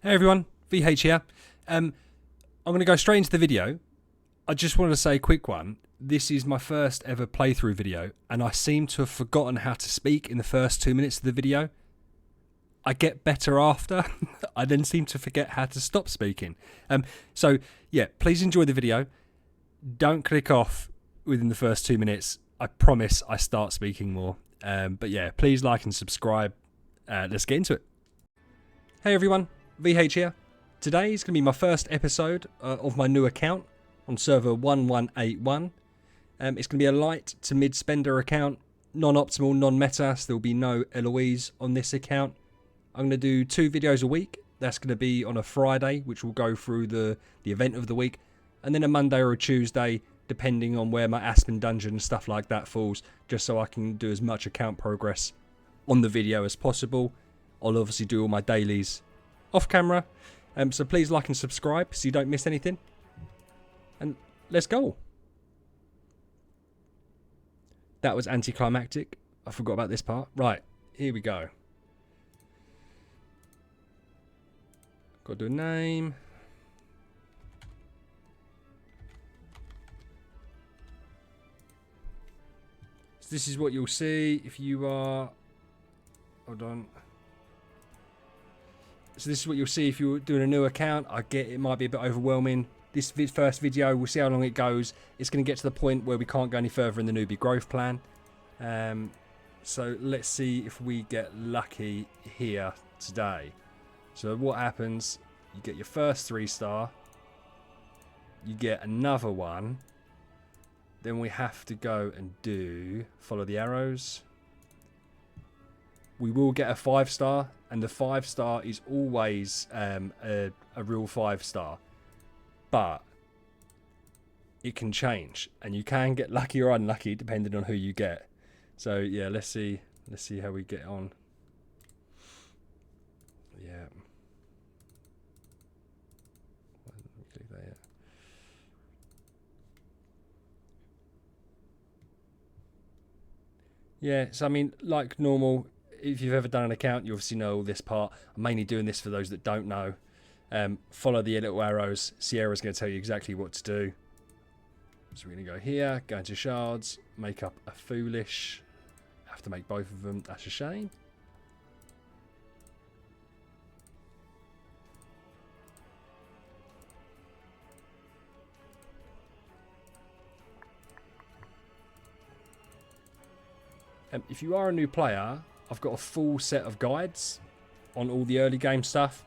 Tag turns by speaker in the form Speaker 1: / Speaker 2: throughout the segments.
Speaker 1: Hey everyone, VH here. I'm going to go straight into the video. I just wanted to say a quick one. This is my first ever playthrough video, and I seem to have forgotten how to speak in the first 2 minutes of the video. I get better after. I then seem to forget how to stop speaking. So yeah, please enjoy the video. Don't click off within the first 2 minutes. I promise I start speaking more. But yeah, please like and subscribe. Let's get into it. Hey everyone. VH here. Today is going to be my first episode of my new account on server 1181. It's going to be a light to mid spender account, non-optimal, non-meta, so there'll be no LOEs on this account. I'm going to do 2 videos a week. That's going to be on a Friday, which will go through the event of the week, and then a Monday or a Tuesday, depending on where my Aspen dungeon and stuff like that falls, just so I can do as much account progress on the video as possible. I'll obviously do all my dailies off camera, so please like and subscribe so you don't miss anything, and let's go. That was anticlimactic. I forgot about this part. Right, here we go. Got to do a name. So this is what you'll see if you are, hold on. So this is what you'll see if you're doing a new account. I get it might be a bit overwhelming. This first video, we'll see how long it goes. It's going to get to the point where we can't go any further in the newbie growth plan. So let's see if we get lucky here today. So what happens, you get your first 3-star. You get another one. Then we have to go and do, follow the arrows. We will get a 5-star, and the 5-star is always a real 5-star, but it can change, and you can get lucky or unlucky depending on who you get. So yeah, let's see how we get on. Yeah. Click that yet. Yeah, so I mean, like normal. If you've ever done an account, you obviously know all this part. I'm mainly doing this for those that don't know. Follow the little arrows. Sierra's going to tell you exactly what to do. So we're going to go here, go into shards, make up a foolish. Have to make both of them. That's a shame. If you are a new player, I've got a full set of guides on all the early game stuff,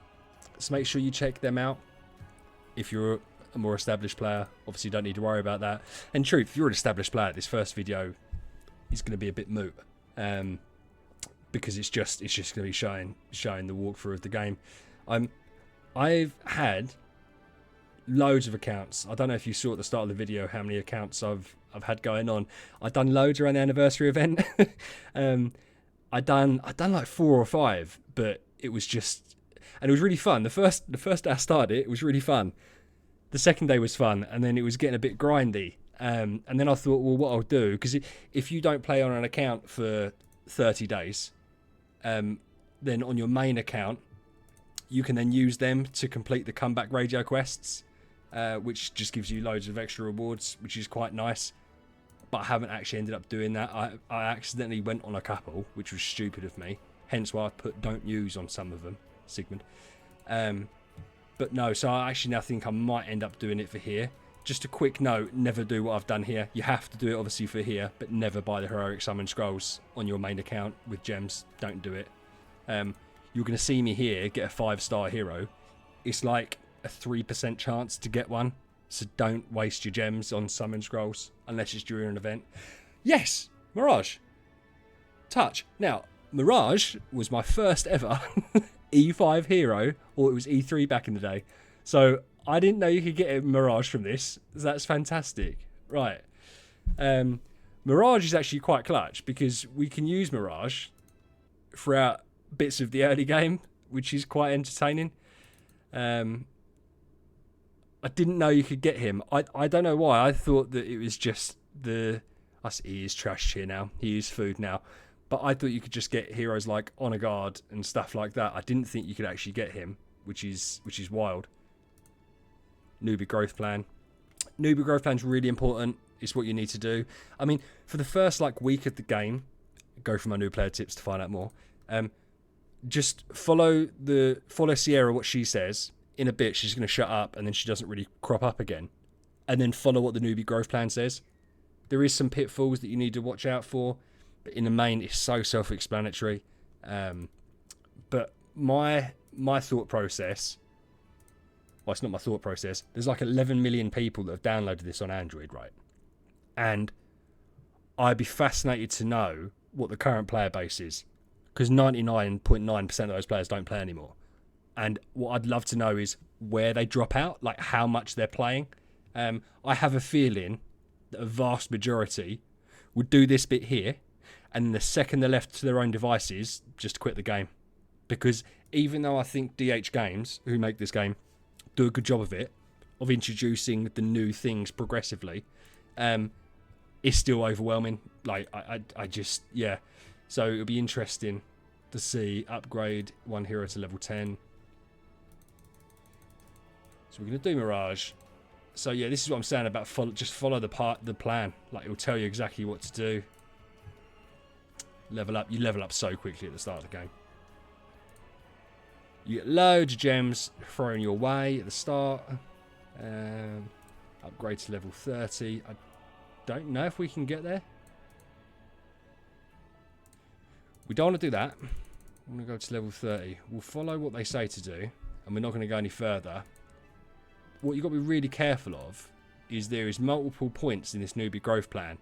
Speaker 1: so make sure you check them out. If you're a more established player, obviously you don't need to worry about that. And truth, if you're an established player, this first video is going to be a bit moot, because it's just going to be showing the walkthrough of the game. I've had loads of accounts. I don't know if you saw at the start of the video how many accounts I've had going on. I've done loads around the anniversary event. I done like 4 or 5, but it was just, and it was really fun. The first day I started it was really fun. The second day was fun, and then it was getting a bit grindy. And then I thought, well, what I'll do, because if you don't play on an account for 30 days, then on your main account, you can then use them to complete the comeback radio quests, which just gives you loads of extra rewards, which is quite nice. But I haven't actually ended up doing that. I accidentally went on a couple, which was stupid of me. Hence why I put don't use on some of them, Sigmund. But no, so I actually now think I might end up doing it for here. Just a quick note, never do what I've done here. You have to do it obviously for here, but never buy the heroic summon scrolls on your main account with gems. Don't do it. You're going to see me here get a 5-star hero. It's like a 3% chance to get one. So don't waste your gems on summon scrolls unless it's during an event. Yes, Mirage. Touch. Now, Mirage was my first ever E5 hero, or it was E3 back in the day. So I didn't know you could get a Mirage from this. That's fantastic. Right. Mirage is actually quite clutch because we can use Mirage throughout bits of the early game, which is quite entertaining. I didn't know you could get him. I don't know why. I thought that it was just the... He is trashed here now. He is food now. But I thought you could just get heroes like Honor Guard and stuff like that. I didn't think you could actually get him. which is wild. Newbie growth plan. Newbie growth plan is really important. It's what you need to do. I mean, for the first like week of the game, go for my new player tips to find out more. Just follow Sierra, what she says. In a bit, she's going to shut up, and then she doesn't really crop up again. And then follow what the newbie growth plan says. There is some pitfalls that you need to watch out for, but in the main, it's so self-explanatory. But my thought process, well, it's not my thought process. There's like 11 million people that have downloaded this on Android, right? And I'd be fascinated to know what the current player base is, because 99.9% of those players don't play anymore. And what I'd love to know is where they drop out, like how much they're playing. I have a feeling that a vast majority would do this bit here, and the second they're left to their own devices, just quit the game. Because even though I think DH Games, who make this game, do a good job of it, of introducing the new things progressively, it's still overwhelming. Like, I just, yeah. So it'll be interesting to see upgrade one hero to level 10. So we're going to do Mirage. So yeah, this is what I'm saying about just follow the plan. Like, it'll tell you exactly what to do. Level up. You level up so quickly at the start of the game. You get loads of gems thrown your way at the start. Upgrade to level 30. I don't know if we can get there. We don't want to do that. I'm going to go to level 30. We'll follow what they say to do, and we're not going to go any further. What you've got to be really careful of is there is multiple points in this newbie growth plan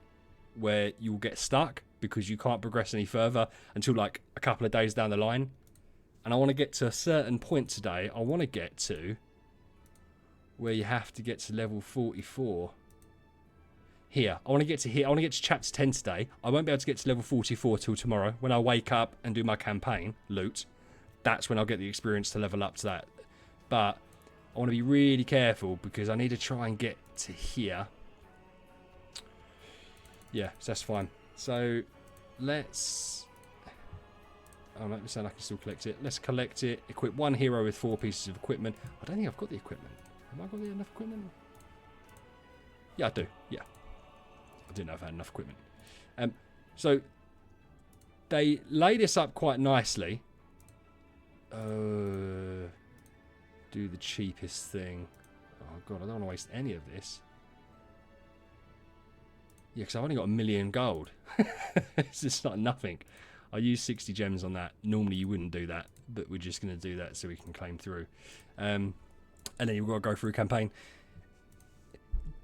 Speaker 1: where you will get stuck because you can't progress any further until like a couple of days down the line. And I want to get to a certain point today. I want to get to where you have to get to level 44. Here. I want to get to here. I want to get to chapter 10 today. I won't be able to get to level 44 till tomorrow. When I wake up and do my campaign, loot, that's when I'll get the experience to level up to that. But I want to be really careful because I need to try and get to here. Yeah, so that's fine. So let's... Oh, let me say I can still collect it. Let's collect it. Equip one hero with 4 pieces of equipment. I don't think I've got the equipment. Have I got enough equipment? Yeah, I do. Yeah. I didn't know if I had enough equipment. So they lay this up quite nicely. Do the cheapest thing. Oh god, I don't want to waste any of this. Yeah, because I've only got 1 million gold. It's just not nothing. I use 60 gems on that. Normally you wouldn't do that, but we're just going to do that so we can claim through. And then you've got to go through a campaign.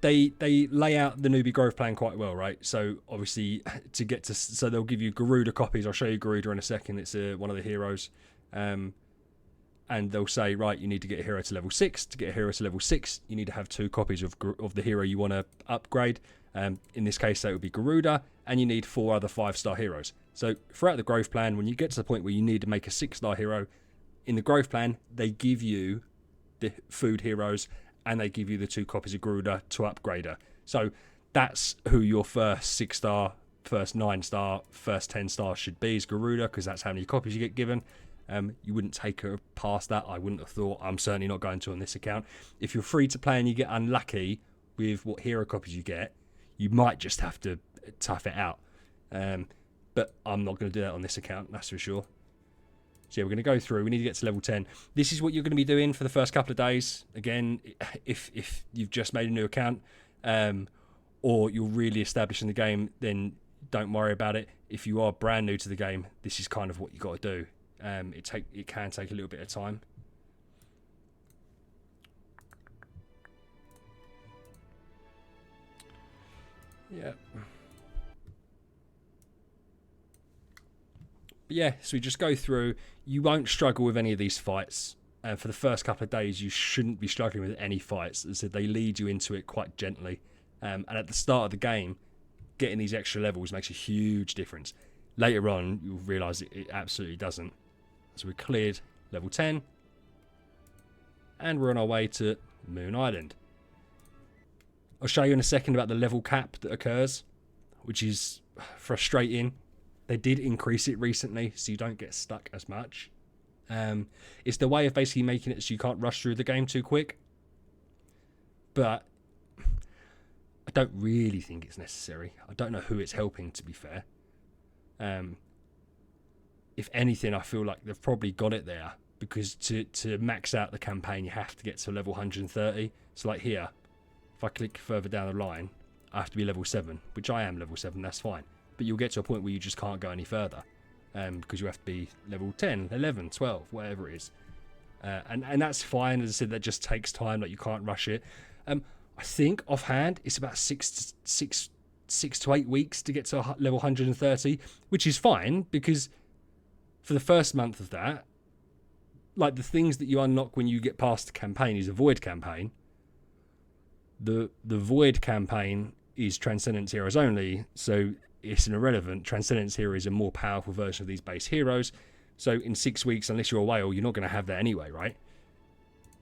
Speaker 1: They lay out the newbie growth plan quite well, right? So obviously to get to... So they'll give you Garuda copies. I'll show you Garuda in a second. It's one of the heroes. And they'll say, right, you need to get a hero to level 6. To get a hero to level 6, you need to have 2 copies of the hero you want to upgrade. In this case, that would be Garuda. And you need 4 other 5-star heroes. So throughout the growth plan, when you get to the point where you need to make a 6-star hero, in the growth plan, they give you the food heroes and they give you the 2 copies of Garuda to upgrade her. So that's who your first 6-star, first 9-star, first 10-star should be, is Garuda, because that's how many copies you get given. You wouldn't take her past that. I wouldn't have thought. I'm certainly not going to on this account. If you're free to play and you get unlucky with what hero copies you get, you might just have to tough it out. But I'm not going to do that on this account, that's for sure. So yeah, we're going to go through. We need to get to level 10. This is what you're going to be doing for the first couple of days. Again, if you've just made a new account, or you're really established in the game, then don't worry about it. If you are brand new to the game, this is kind of what you got to do. It can take a little bit of time. Yeah. But yeah, so we just go through. You won't struggle with any of these fights. And for the first couple of days, you shouldn't be struggling with any fights. As I said, they lead you into it quite gently. And at the start of the game, getting these extra levels makes a huge difference. Later on, you'll realise it absolutely doesn't. So we cleared level 10. And we're on our way to Moon Island. I'll show you in a second about the level cap that occurs, which is frustrating. They did increase it recently, so you don't get stuck as much. It's the way of basically making it so you can't rush through the game too quick. But I don't really think it's necessary. I don't know who it's helping, to be fair. If anything, I feel like they've probably got it there, because to max out the campaign, you have to get to level 130. So like here, if I click further down the line, I have to be level 7, which I am level 7, that's fine. But you'll get to a point where you just can't go any further, because you have to be level 10, 11, 12, whatever it is. And that's fine. As I said, that just takes time, like you can't rush it. I think offhand it's about 6 to 8 weeks to get to level 130, which is fine, because for the first month of that, like the things that you unlock when you get past the campaign is a void campaign. The void campaign is Transcendence Heroes only, so it's an irrelevant. Transcendence Heroes are a more powerful version of these base heroes. So in 6 weeks, unless you're a whale, you're not going to have that anyway, right?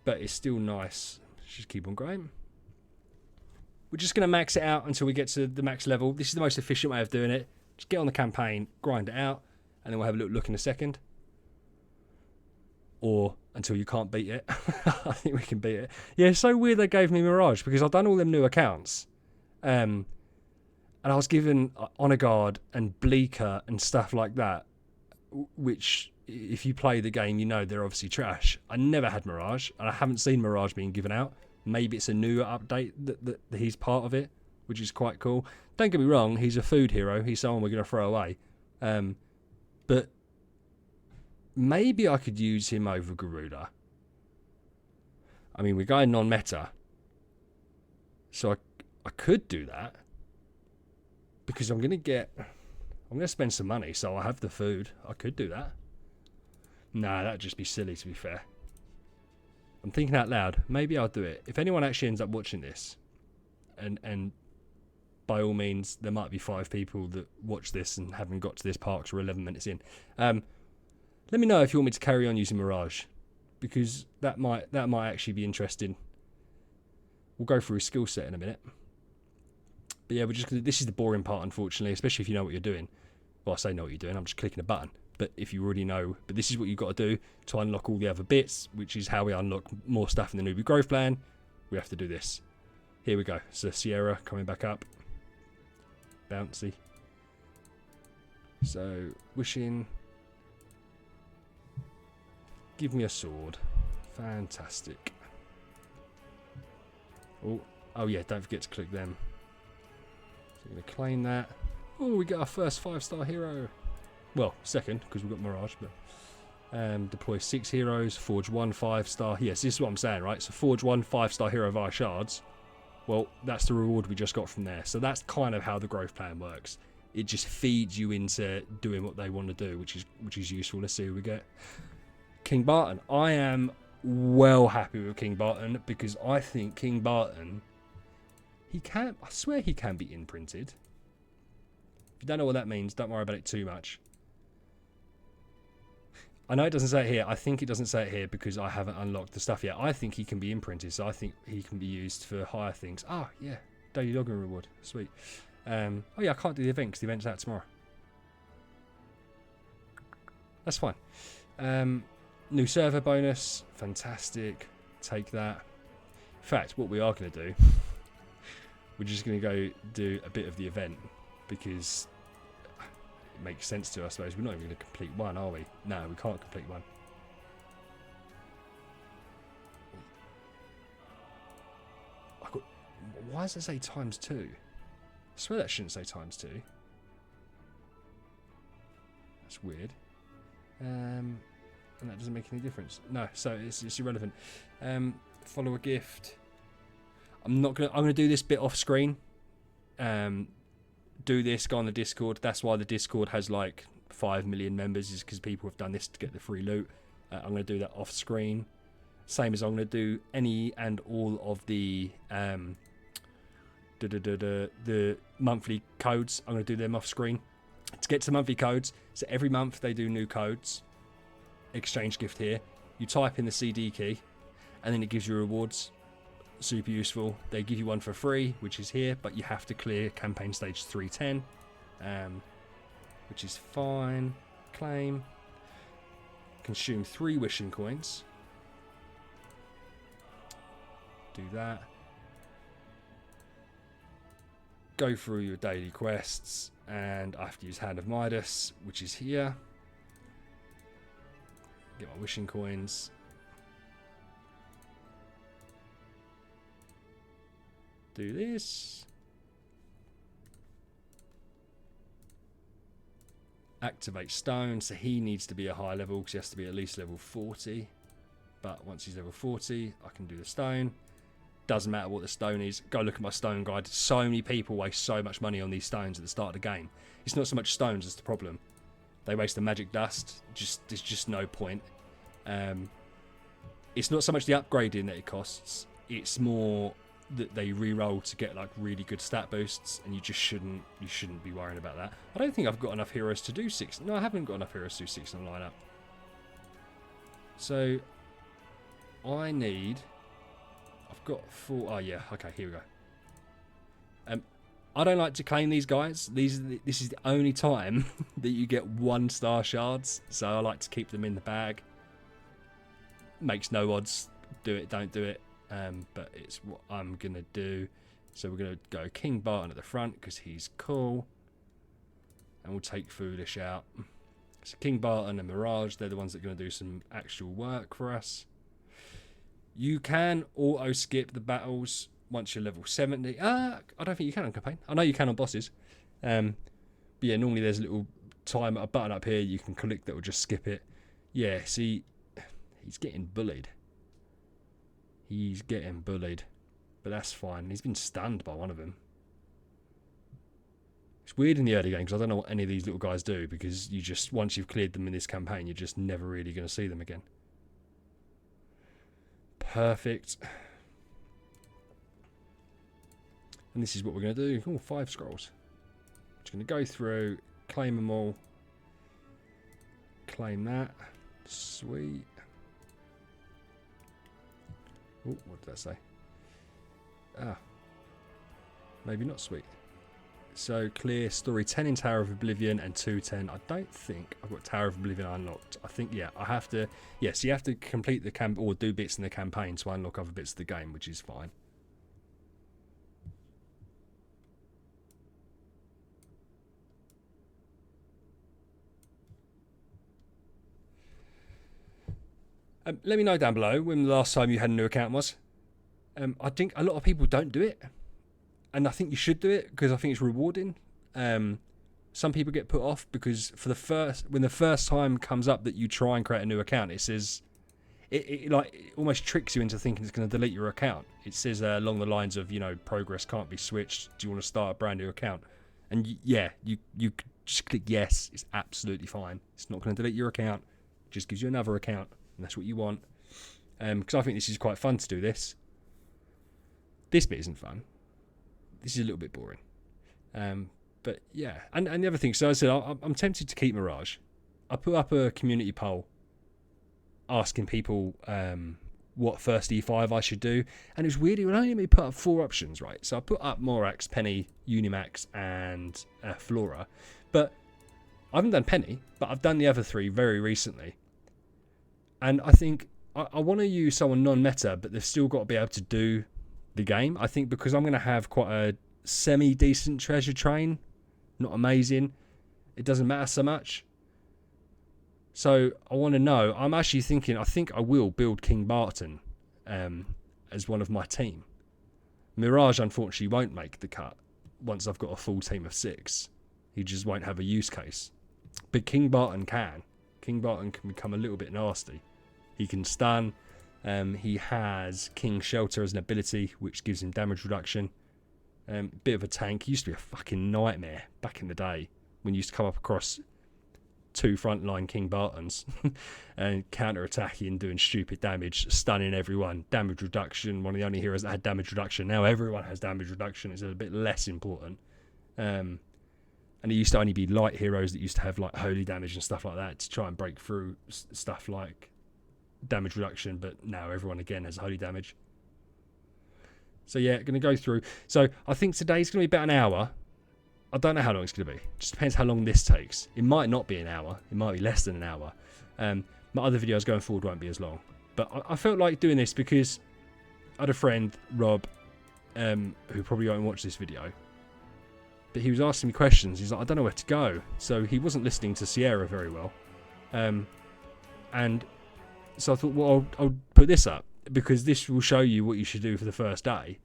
Speaker 1: But it's still nice. Let's just keep on going. We're just going to max it out until we get to the max level. This is the most efficient way of doing it. Just get on the campaign, grind it out, and then we'll have a look in a second. Or until you can't beat it. I think we can beat it. Yeah, it's so weird they gave me Mirage, because I've done all them new accounts. And I was given Honor Guard and Bleaker and stuff like that, which, if you play the game, you know they're obviously trash. I never had Mirage, and I haven't seen Mirage being given out. Maybe it's a new update that he's part of it, which is quite cool. Don't get me wrong, he's a food hero. He's someone we're going to throw away. But maybe I could use him over Garuda. I mean, we're going non-meta. So I could do that. Because I'm going to spend some money, so I have the food. I could do that. Nah, that'd just be silly, to be fair. I'm thinking out loud. Maybe I'll do it. If anyone actually ends up watching this, and by all means, there might be 5 people that watch this and haven't got to this part because we're 11 minutes in. Let me know if you want me to carry on using Mirage, because that might actually be interesting. We'll go through his skill set in a minute. But yeah, this is the boring part, unfortunately, especially if you know what you're doing. Well, I say know what you're doing. I'm just clicking a button. But if you already know, but this is what you've got to do to unlock all the other bits, which is how we unlock more stuff in the newbie growth plan. We have to do this. Here we go. So Sierra coming back up. Bouncy. So wishing. Give me a sword. Fantastic. Oh yeah, don't forget to click them. So we're going to claim that. Oh, we got our first 5-star hero. Well, second, because we've got Mirage. But deploy 6 heroes, forge 1 5-star. Yes, this is what I'm saying, right? So forge 1 5-star hero via shards. Well, that's the reward we just got from there. So that's kind of how the growth plan works. It just feeds you into doing what they want to do, which is useful. Let's see who we get. King Barton. I am well happy with King Barton, because I think King Barton, I swear he can be imprinted. If you don't know what that means, don't worry about it too much. I know it doesn't say it here. I think it doesn't say it here because I haven't unlocked the stuff yet. I think he can be imprinted, so I think he can be used for higher things. Oh, yeah. Daily login reward. Sweet. Oh, yeah, I can't do the event because the event's out tomorrow. That's fine. New server bonus. Fantastic. Take that. In fact, what we are going to do, we're just going to go do a bit of the event, because it makes sense to us, I suppose. We're not even going to complete one, are we? No, we can't complete one. Why does it say ×2? I swear that shouldn't say ×2. That's weird. And that doesn't make any difference. No, so it's irrelevant. Follow a gift. I'm gonna do this bit off screen. Do this, go on the Discord. That's why the Discord has like 5 million members, is because people have done this to get the free loot. I'm going to do that off screen. Same as I'm going to do any and all of the monthly codes. I'm going to do them off screen. To get to monthly codes, so every month they do new codes. Exchange gift here. You type in the CD key, and then it gives you rewards. Super useful. They give you one for free, which is here, but you have to clear campaign stage 310, which is fine. Claim. consume 3 wishing coins. Do that. Go through your daily quests, and I have to use Hand of Midas, which is here. Get my wishing coins. Do this. Activate stone, so he needs to be a high level because he has to be at least level 40. But once he's level 40, I can do the stone. Doesn't matter what the stone is. Go look at my stone guide. So many people waste so much money on these stones at the start of the game. It's not so much stones as the problem. They waste the magic dust. There's just no point. It's not so much the upgrading that it costs. It's more that they re-roll to get like really good stat boosts, and you shouldn't be worrying about that. I don't think I've got enough heroes to do 6. No, I haven't got enough heroes to do 6 in the lineup. So I need. I've got 4. Oh yeah, okay, here we go. I don't like to claim these guys. This is the only time that you get 1-star shards, so I like to keep them in the bag. Makes no odds. Do it, don't do it. But it's what I'm gonna do. So we're gonna go King Barton at the front because he's cool, and we'll take Foolish out. So King Barton and Mirage, they're the ones that are gonna do some actual work for us. You can auto skip the battles once you're level 70. I don't think you can on campaign. I know you can on bosses. But yeah, normally there's a little time, a button up here you can click that will just skip it. Yeah, see, he's getting bullied. He's getting bullied. But that's fine. He's been stunned by one of them. It's weird in the early game because I don't know what any of these little guys do, because you just, once you've cleared them in this campaign, you're just never really going to see them again. Perfect. And this is what we're going to do. Oh, 5 scrolls. Just going to go through, claim them all. Claim that. Sweet. Oh, what did that say? Ah. Maybe not sweet. So, clear story 10 in Tower of Oblivion and 210. I don't think I've got Tower of Oblivion unlocked. I think, yeah, I have to. Yes, you have to complete the camp or do bits in the campaign to unlock other bits of the game, which is fine. Let me know down below when the last time you had a new account was. I think a lot of people don't do it. And I think you should do it because I think it's rewarding. Some people get put off because when the first time comes up that you try and create a new account, it says it almost tricks you into thinking it's going to delete your account. It says along the lines of, progress can't be switched. Do you want to start a brand new account? And you just click yes. It's absolutely fine. It's not going to delete your account. It just gives you another account, and that's what you want. Because I think this is quite fun to do this. This bit isn't fun. This is a little bit boring. But yeah, and the other thing, so I said, I'm tempted to keep Mirage. I put up a community poll asking people what first E5 I should do, and it was weird, it would only let me put up 4 options, right? So I put up Morax, Penny, Unimax, and Flora. But I haven't done Penny, but I've done the other 3 very recently. And I think I want to use someone non-meta, but they've still got to be able to do the game. I think because I'm going to have quite a semi-decent treasure train, not amazing, it doesn't matter so much. So I want to know, I'm actually thinking, I think I will build King Barton as one of my team. Mirage unfortunately won't make the cut once I've got a full team of 6. He just won't have a use case. But King Barton can. King Barton can become a little bit nasty. He can stun. He has King Shelter as an ability, which gives him damage reduction. Bit of a tank. He used to be a fucking nightmare back in the day when you used to come up across 2 frontline King Bartons and counter-attacking, doing stupid damage, stunning everyone. Damage reduction, one of the only heroes that had damage reduction. Now everyone has damage reduction. It's a bit less important. And it used to only be light heroes that used to have like holy damage and stuff like that to try and break through stuff like damage reduction, but now everyone again has holy damage. So yeah, going to go through. So I think today's going to be about an hour. I don't know how long it's going to be. Just depends how long this takes. It might not be an hour. It might be less than an hour. my other videos going forward won't be as long. But I felt like doing this because I had a friend, Rob, who probably won't watch this video. But he was asking me questions. He's like, I don't know where to go. So he wasn't listening to Sierra very well. And so I thought, well, I'll put this up because this will show you what you should do for the first day.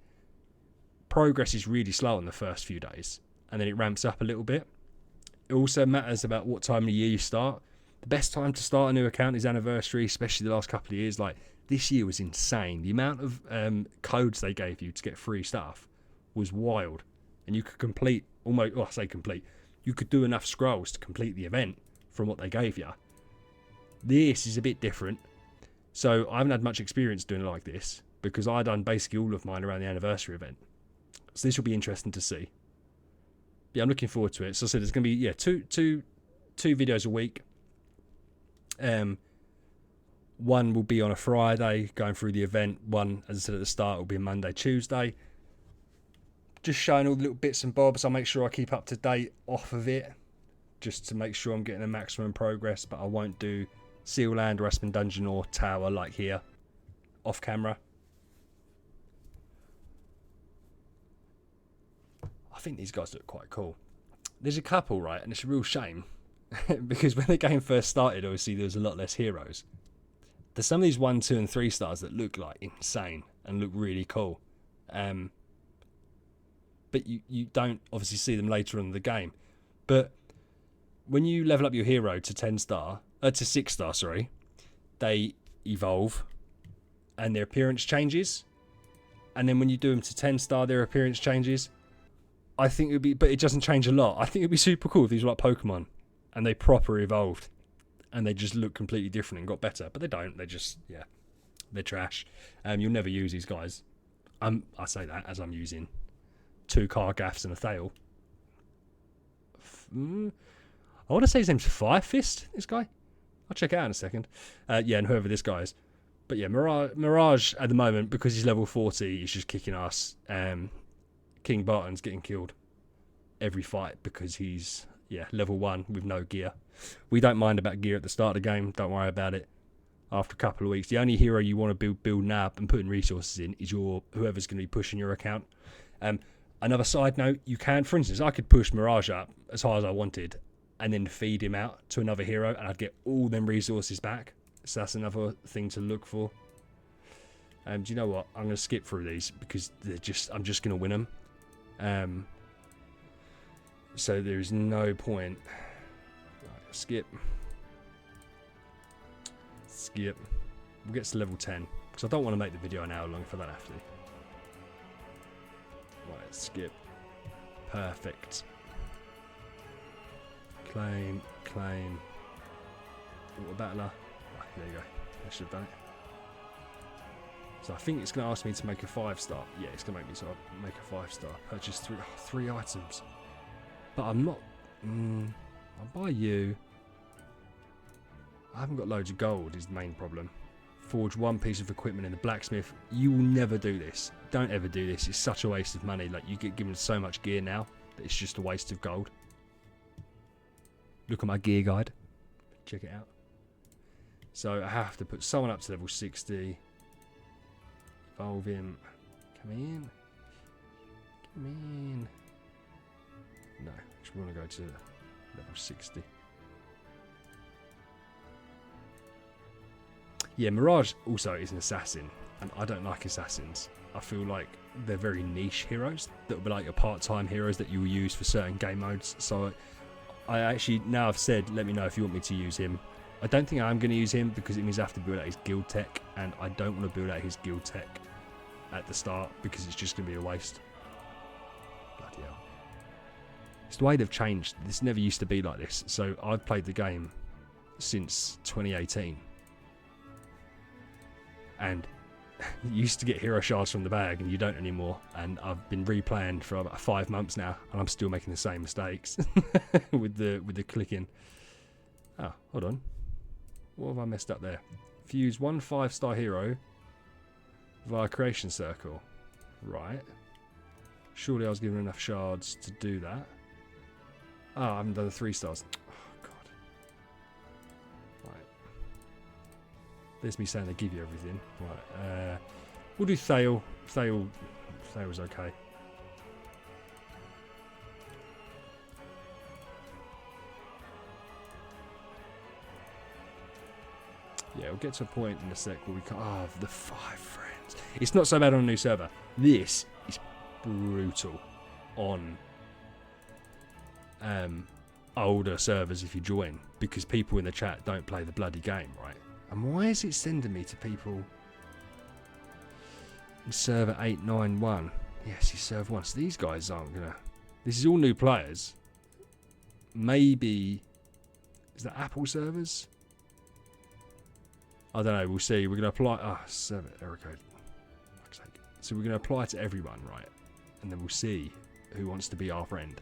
Speaker 1: Progress is really slow on the first few days, and then it ramps up a little bit. It also matters about what time of the year you start. The best time to start a new account is anniversary, especially the last couple of years. Like, this year was insane. The amount of codes they gave you to get free stuff was wild. And you could complete, almost, well, I say complete, you could do enough scrolls to complete the event from what they gave you. This is a bit different. So I haven't had much experience doing it like this because I done basically all of mine around the anniversary event. So this will be interesting to see. Yeah, I'm looking forward to it. So I said there's going to be two videos a week. One will be on a Friday going through the event. One, as I said at the start, will be a Monday, Tuesday. Just showing all the little bits and bobs. I'll make sure I keep up to date off of it, just to make sure I'm getting the maximum progress. But I won't do Seal Land, or Aspen Dungeon, or Tower like here, off camera. I think these guys look quite cool. There's a couple, right, and it's a real shame because when the game first started, obviously there was a lot less heroes. There's some of these 1, 2, and 3 stars that look like insane and look really cool. But you don't obviously see them later on in the game. But when you level up your hero to 6 star, sorry, they evolve and their appearance changes. And then when you do them to 10 star, their appearance changes. I think it would be, but it doesn't change a lot. I think it'd be super cool if these were like Pokemon and they proper evolved and they just look completely different and got better. But they don't. They just, yeah, they're trash. You'll never use these guys. I say that as I'm using 2 Cargaffs and a Thale. I want to say his name's Fire Fist, this guy. I'll check it out in a second. Yeah, and whoever this guy is. But yeah, Mirage at the moment, because he's level 40, he's just kicking ass. King Barton's getting killed every fight because he's, level 1 with no gear. We don't mind about gear at the start of the game. Don't worry about it. After a couple of weeks, the only hero you want to build now and putting resources in is whoever's going to be pushing your account. Another side note, you can, for instance, I could push Mirage up as high as I wanted and then feed him out to another hero and I'd get all them resources back. So that's another thing to look for. Do you know what? I'm going to skip through these because I'm just going to win them. So there's no point. Right, skip. We'll get to level 10 because I don't want to make the video an hour long if I don't have to. Right, skip. Perfect. Claim. Water battler. Oh, there you go. I should have done it. So I think it's going to ask me to make a 5-star. Yeah, it's going to make me make a 5-star. Purchase 3 items. But I'm not. I'll buy you. I haven't got loads of gold is the main problem. Forge 1 piece of equipment in the blacksmith. You will never do this. Don't ever do this. It's such a waste of money. Like, you get given so much gear now that it's just a waste of gold. Look at my gear guide. Check it out. So I have to put someone up to level 60. Evolve him. Come in. No, just want to go to level 60. Yeah, Mirage also is an assassin, and I don't like assassins. I feel like they're very niche heroes that will be like your part-time heroes that you will use for certain game modes. So I actually, now I've said, let me know if you want me to use him. I don't think I'm going to use him because it means I have to build out his guild tech, and I don't want to build out his guild tech at the start because it's just going to be a waste. Bloody hell. It's the way they've changed. This never used to be like this. So I've played the game since 2018. And you used to get hero shards from the bag and you don't anymore. And I've been replaying for about 5 months now and I'm still making the same mistakes with the clicking. Oh, hold on. What have I messed up there? Fuse 1 5-star hero via creation circle. Right. Surely I was given enough shards to do that. Oh, I haven't done the 3 stars. Oh, God. Right. There's me saying they give you everything. Right. We'll do Thale. Thale's okay. Yeah, we'll get to a point in a sec where we can't. Oh, the 5 friends. It's not so bad on a new server. This is brutal on older servers if you join, because people in the chat don't play the bloody game, right? And why is it sending me to people in server 891? Yes, he's server 1. So these guys aren't gonna. This is all new players. Maybe is that Apple servers? I don't know. We'll see. We're gonna apply. Server error code. So we're gonna apply to everyone, right? And then we'll see who wants to be our friend.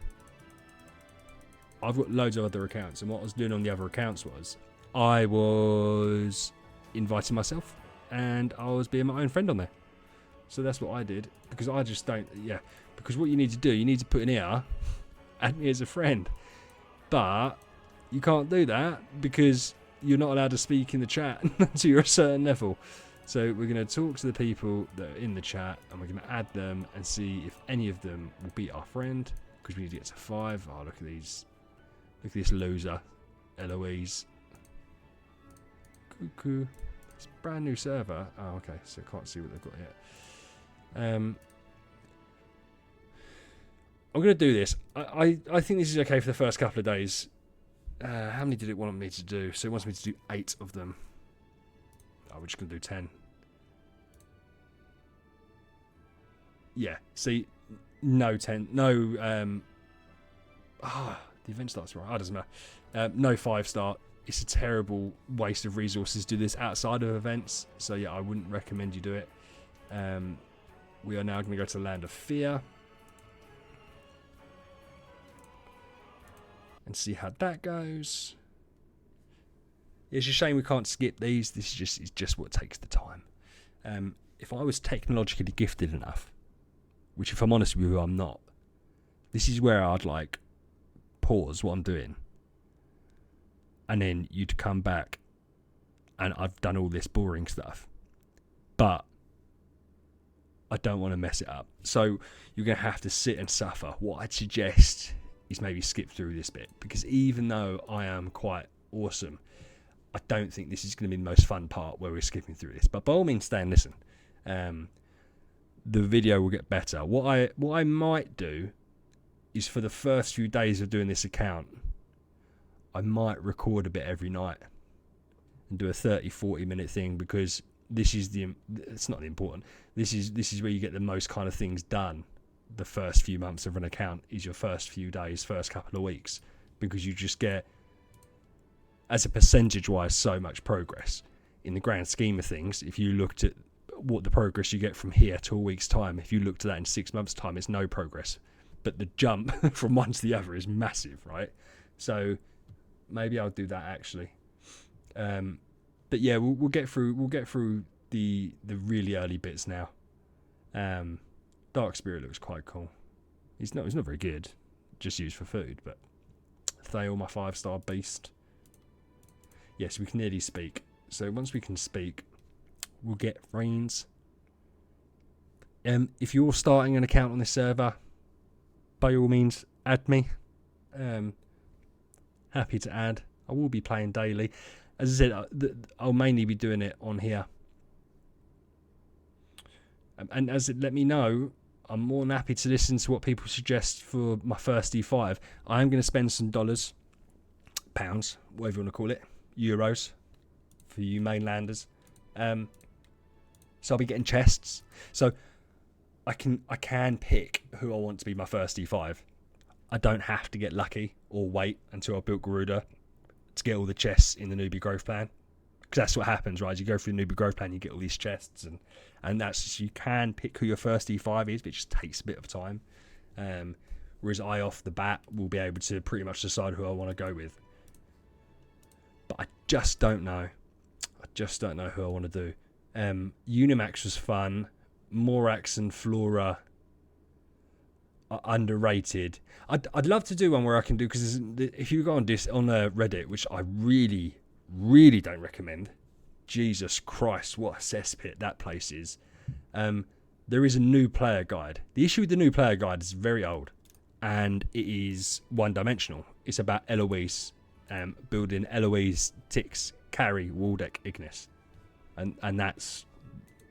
Speaker 1: I've got loads of other accounts, and what I was doing on the other accounts was I was inviting myself, and I was being my own friend on there. So that's what I did, because I just don't. Yeah, because what you need to do, you need to put in here, add me as a friend, but you can't do that because you're not allowed to speak in the chat until you're a certain level. So we're going to talk to the people that are in the chat, and we're going to add them and see if any of them will be our friend, because we need to get to 5. Oh, look at these. Look at this loser, Eloise. Cuckoo. It's a brand new server. Oh, okay. So I can't see what they've got yet. I'm going to do this. I think this is okay for the first couple of days. How many did it want me to do? So it wants me to do 8 of them. Oh, we're just going to do 10. Yeah, see, no 10. No, the event starts right. Oh, doesn't matter. No 5-star. It's a terrible waste of resources to do this outside of events. So yeah, I wouldn't recommend you do it. We are now going to go to the Land of Fear. And see how that goes. It's a shame we can't skip these. This is just what takes the time. If I was technologically gifted enough, which if I'm honest with you, I'm not, this is where I'd like pause what I'm doing. And then you'd come back and I've done all this boring stuff. But I don't want to mess it up. So you're going to have to sit and suffer. What I'd suggest is maybe skip through this bit, because even though I am quite awesome, I don't think this is going to be the most fun part where we're skipping through this. But by all means, stay and listen. The video will get better. What I might do is, for the first few days of doing this account, I might record a bit every night and do a 30-40 minute thing, because this is it's not the important. This is where you get the most kind of things done. The first few months of an account is your first few days, first couple of weeks, because you just get, as a percentage wise, so much progress. In the grand scheme of things, if you looked at what the progress you get from here to a week's time, if you looked at that in 6 months' time, it's no progress. But the jump from one to the other is massive, right? So maybe I'll do that actually. But yeah, we'll get through the really early bits now. Dark Spirit looks quite cool. He's not very good, just used for food. But Thale, my 5-star beast. Yes, we can nearly speak. So once we can speak, we'll get friends. If you're starting an account on this server, by all means, add me. Happy to add. I will be playing daily. As I said, I'll mainly be doing it on here. And as it let me know, I'm more than happy to listen to what people suggest for my first E5. I am going to spend some dollars, pounds, whatever you want to call it, euros, for you mainlanders. So I'll be getting chests. So I can pick who I want to be my first E5. I don't have to get lucky or wait until I built Garuda to get all the chests in the newbie growth plan. Because that's what happens, right? You go through the newbie growth plan, you get all these chests, and that's just, you can pick who your first E5 is, but it just takes a bit of time. Whereas I, off the bat, will be able to pretty much decide who I want to go with. But I just don't know. I just don't know who I want to do. Unimax was fun. Morax and Flora are underrated. I'd love to do one where I can do, because if you go on Reddit, which I really don't recommend, Jesus Christ, what a cesspit that place is. There is a new player guide. The issue with the new player guide is very old, and it is one-dimensional. It's about Eloise, building Eloise, Tix, Carry, Waldeck, Ignis, and that's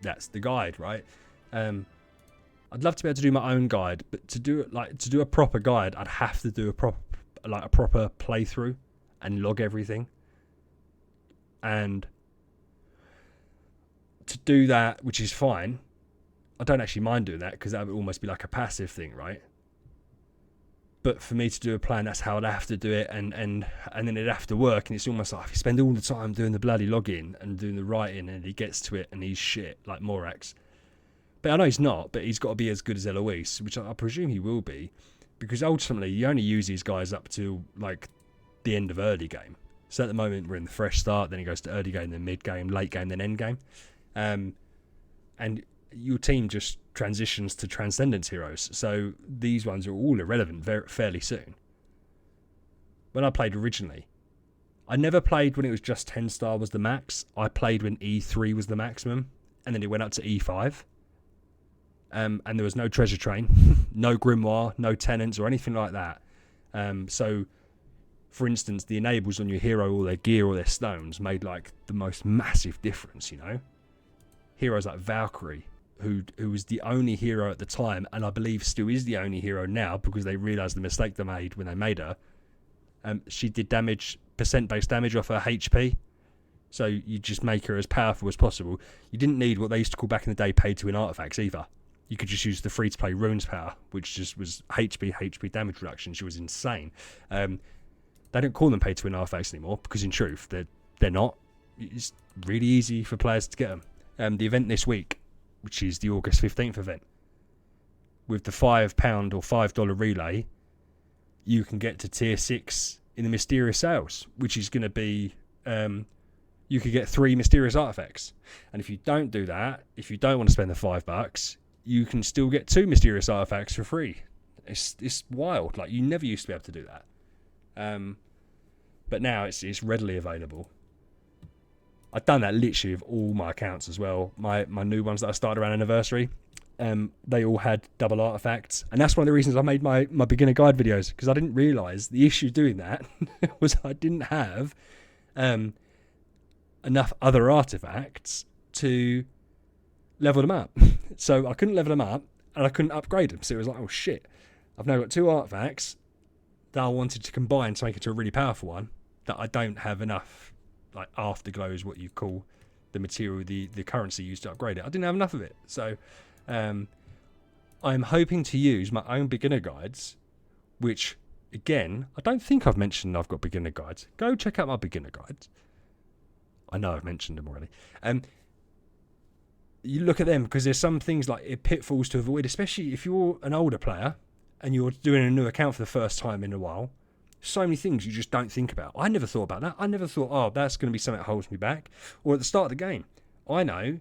Speaker 1: the guide, right? I'd love to be able to do my own guide, but to do a proper guide, I'd have to do a proper playthrough and log everything. And to do that, which is fine, I don't actually mind doing that because that would almost be like a passive thing, right? But for me to do a plan, that's how I'd have to do it, and then it'd have to work. And it's almost like if you spend all the time doing the bloody login and doing the writing, and he gets to it and he's shit like Morax. But I know he's not, but he's got to be as good as Eloise, which I presume he will be, because ultimately you only use these guys up to like the end of early game. So at the moment we're in the fresh start, then he goes to early game, then mid game, late game, then end game, and your team just transitions to Transcendence heroes. So these ones are all irrelevant fairly soon. When I played originally, I never played when it was just 10 star was the max. I played when E3 was the maximum, and then it went up to E5. And there was no treasure train, no grimoire, no tenants or anything like that. So, for instance, the enables on your hero or their gear or their stones made like the most massive difference, you know? Heroes like Valkyrie, who was the only hero at the time, and I believe still is the only hero now because they realised the mistake they made when they made her. She did percent-based damage off her HP. So you just make her as powerful as possible. You didn't need what they used to call back in the day pay-to-win artifacts either. You could just use the free-to-play runes power, which just was HP damage reduction. She was insane. They don't call them pay-to-win artifacts anymore because, in truth, they're not. It's really easy for players to get them. The event this week, which is the August 15th event, with the £5 or $5 relay, you can get to tier 6 in the Mysterious Sales, which is going to be... you could get 3 mysterious artifacts. And if you don't do that, if you don't want to spend the $5, you can still get 2 mysterious artifacts for free. It's wild. Like, you never used to be able to do that. But now it's readily available. I've done that literally with all my accounts as well. My new ones that I started around anniversary, they all had double artifacts. And that's one of the reasons I made my beginner guide videos, because I didn't realise the issue doing that was I didn't have enough other artifacts to level them up. So I couldn't level them up and I couldn't upgrade them. So it was like, oh shit, I've now got 2 artifacts that I wanted to combine to make it to a really powerful one that I don't have enough, like afterglow is what you call the material, the currency used to upgrade it. I didn't have enough of it. So I'm hoping to use my own beginner guides, which again, I don't think I've mentioned I've got beginner guides. Go check out my beginner guides. I know I've mentioned them already. You look at them because there's some things like pitfalls to avoid, especially if you're an older player and you're doing a new account for the first time in a while. So many things you just don't think about. I never thought about that. I never thought, oh, that's going to be something that holds me back. Or at the start of the game, I know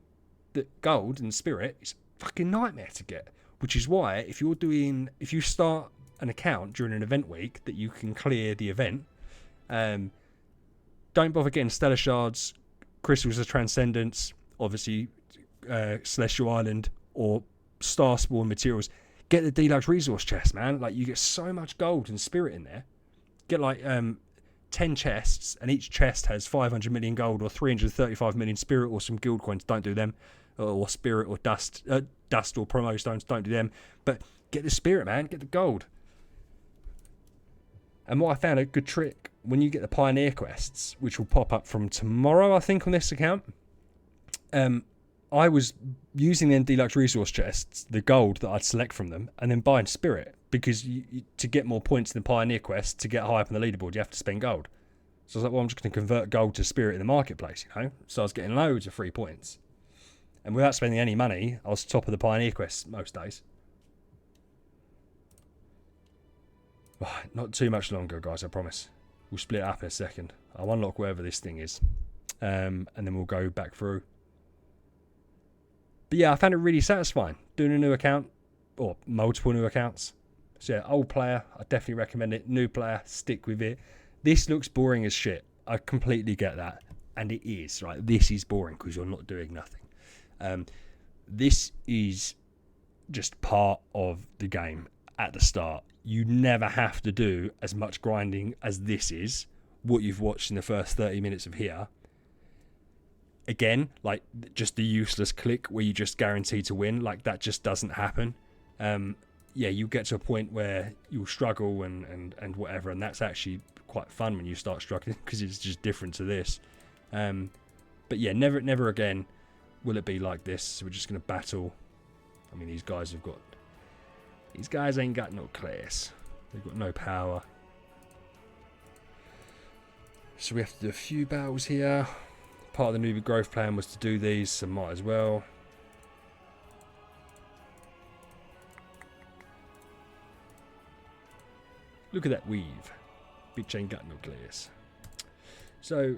Speaker 1: that gold and spirit is a fucking nightmare to get, which is why if you start an account during an event week that you can clear the event, don't bother getting stellar shards, crystals of transcendence, obviously Celestial Island or Star Spawn materials. Get the deluxe resource chest, man. Like, you get so much gold and spirit in there. Get like 10 chests, and each chest has 500 million gold or 335 million spirit or some guild coins. Don't do them. Or spirit or dust or promo stones. Don't do them. But get the spirit, man. Get the gold. And what I found a good trick, when you get the Pioneer quests, which will pop up from tomorrow, I think, on this account, I was using the deluxe resource chests, the gold that I'd select from them, and then buying spirit, because to get more points in the Pioneer quest, to get high up on the leaderboard, you have to spend gold. So I was like, well, I'm just going to convert gold to spirit in the marketplace, you know? So I was getting loads of free points. And without spending any money, I was top of the Pioneer quest most days. Right, not too much longer, guys, I promise. We'll split up in a second. I'll unlock wherever this thing is. And then we'll go back through. But yeah, I found it really satisfying doing a new account, or multiple new accounts. So yeah, old player, I definitely recommend it. New player, stick with it. This looks boring as shit. I completely get that. and it is, right? This is boring because you're not doing nothing. This is just part of the game at the start. You never have to do as much grinding as this is, what you've watched in the first 30 minutes of here. Again, like, just the useless click where you just guarantee to win, like, that just doesn't happen. Yeah, you get to a point where you'll struggle and whatever, and that's actually quite fun when you start struggling because it's just different to this. But yeah, never again will it be like this. So we're just going to battle. I mean, these guys ain't got no class. They've got no power. So we have to do a few battles here. Part of the newbie growth plan was to do these, so might as well. Look at that weave. Bitch ain't got no class. So,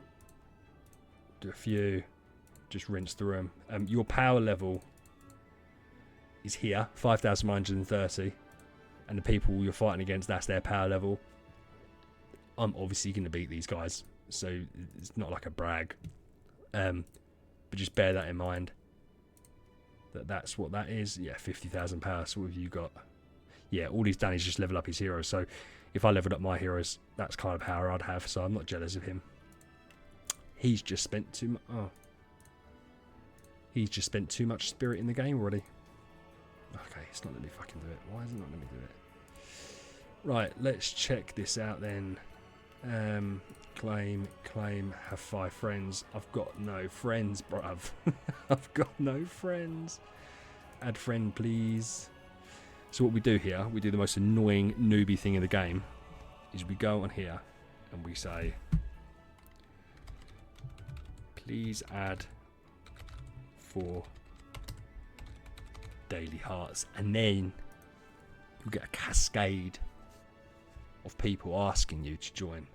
Speaker 1: do a few. Just rinse through them. Your power level is here, 5,930. And the people you're fighting against, that's their power level. I'm obviously going to beat these guys, so it's not like a brag. But just bear that in mind. That's what that is. Yeah, 50,000 power. So what have you got? Yeah, all he's done is just level up his heroes. So if I leveled up my heroes, that's kind of power I'd have. So I'm not jealous of him. He's just spent too much. Oh, he's just spent too much spirit in the game already. Okay, it's not letting me fucking do it. Why is it not letting me do it? Right, let's check this out then. Claim, have 5 friends. I've got no friends, bruv. I've got no friends. Add friend, please. So what we do here, we do the most annoying newbie thing in the game, is we go on here and we say, please add 4 daily hearts, and then you get a cascade of people asking you to join.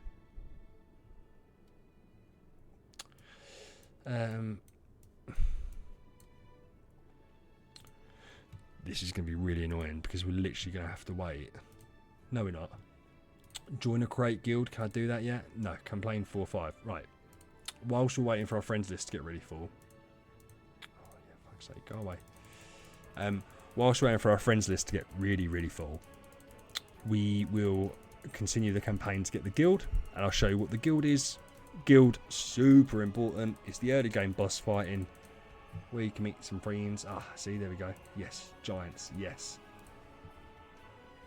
Speaker 1: This is going to be really annoying because we're literally going to have to wait. No, we're not. Join a crate guild. Can I do that yet? No. Complain 4-5. Right. Whilst we're waiting for our friends list to get really full. Oh, yeah, fuck's sake. Go away. Whilst we're waiting for our friends list to get really, really full, we will continue the campaign to get the guild, and I'll show you what the guild is. Guild, super important. It's the early game boss fighting where you can meet some friends. Ah, see, there we go. Yes, giants, yes.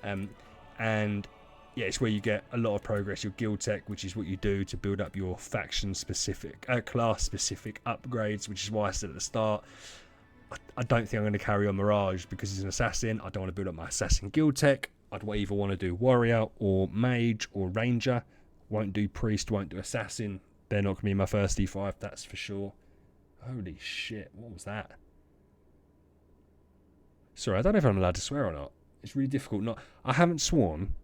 Speaker 1: And yeah, it's where you get a lot of progress. Your guild tech, which is what you do to build up your faction specific, class specific upgrades, which is why I said at the start, I don't think I'm going to carry on Mirage because he's an assassin. I don't want to build up my assassin guild tech. I'd either want to do warrior or mage or ranger. Won't do priest, won't do assassin. They're not going to be my first D5, that's for sure. Holy shit, what was that? Sorry, I don't know if I'm allowed to swear or not. It's really difficult. Not. I haven't sworn.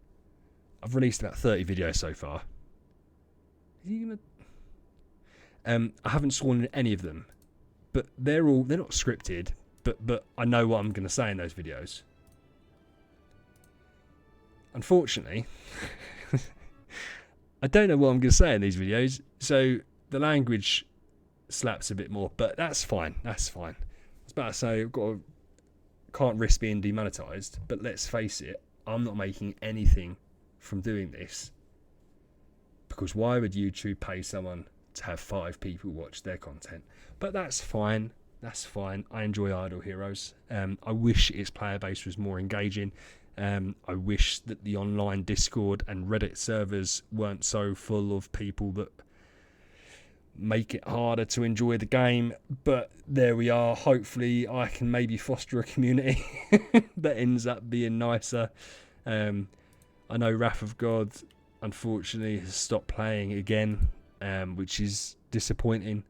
Speaker 1: I've released about 30 videos so far. Is he gonna... I haven't sworn in any of them. But they're not scripted, but I know what I'm going to say in those videos. Unfortunately, I don't know what I'm going to say in these videos, so the language slaps a bit more, but that's fine. That's fine. I was about to say can't risk being demonetized, but let's face it, I'm not making anything from doing this, because why would YouTube pay someone to have 5 people watch their content? But that's fine. That's fine. I enjoy Idle Heroes. I wish its player base was more engaging. I wish that the online Discord and Reddit servers weren't so full of people that make it harder to enjoy the game. But there we are. Hopefully I can maybe foster a community that ends up being nicer. I know Wrath of God unfortunately has stopped playing again, which is disappointing.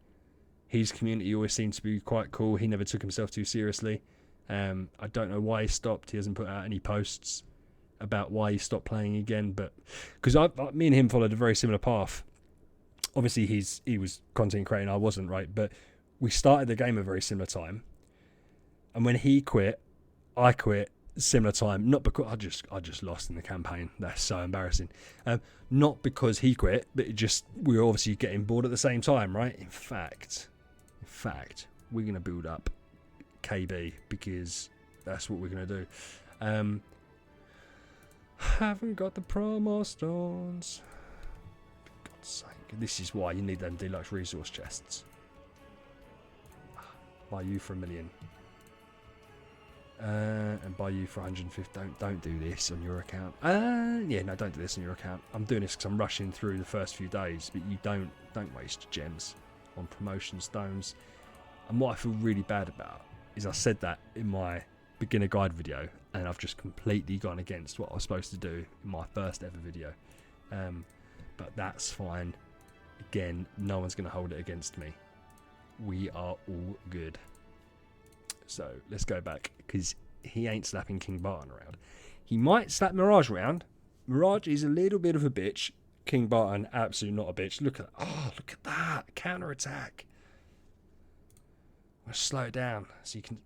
Speaker 1: His community always seemed to be quite cool. He never took himself too seriously. I don't know why he stopped. He hasn't put out any posts about why he stopped playing again. But because me and him followed a very similar path. Obviously, he was content creating, I wasn't, right? But we started the game at a very similar time. And when he quit, I quit. similar time, not because I just lost in the campaign. That's so embarrassing. Not because he quit, but we were obviously getting bored at the same time, right? In fact, we're gonna build up KB because that's what we're gonna do. Haven't got the promo stones. For God's sake, this is why you need them deluxe resource chests. Buy you for $1 million. And buy you for 150. Don't do this on your account. Yeah, no, don't do this on your account. I'm doing this because I'm rushing through the first few days, but you don't waste gems on promotion stones. And what I feel really bad about is I said that in my beginner guide video, and I've just completely gone against what I was supposed to do in my first ever video. But that's fine. Again, no one's going to hold it against me. We are all good. So let's go back, because he ain't slapping King Barton around. He might slap Mirage around. Mirage is a little bit of a bitch. King Barton, absolutely not a bitch. Look at that counter attack. Let's slow it down so you can.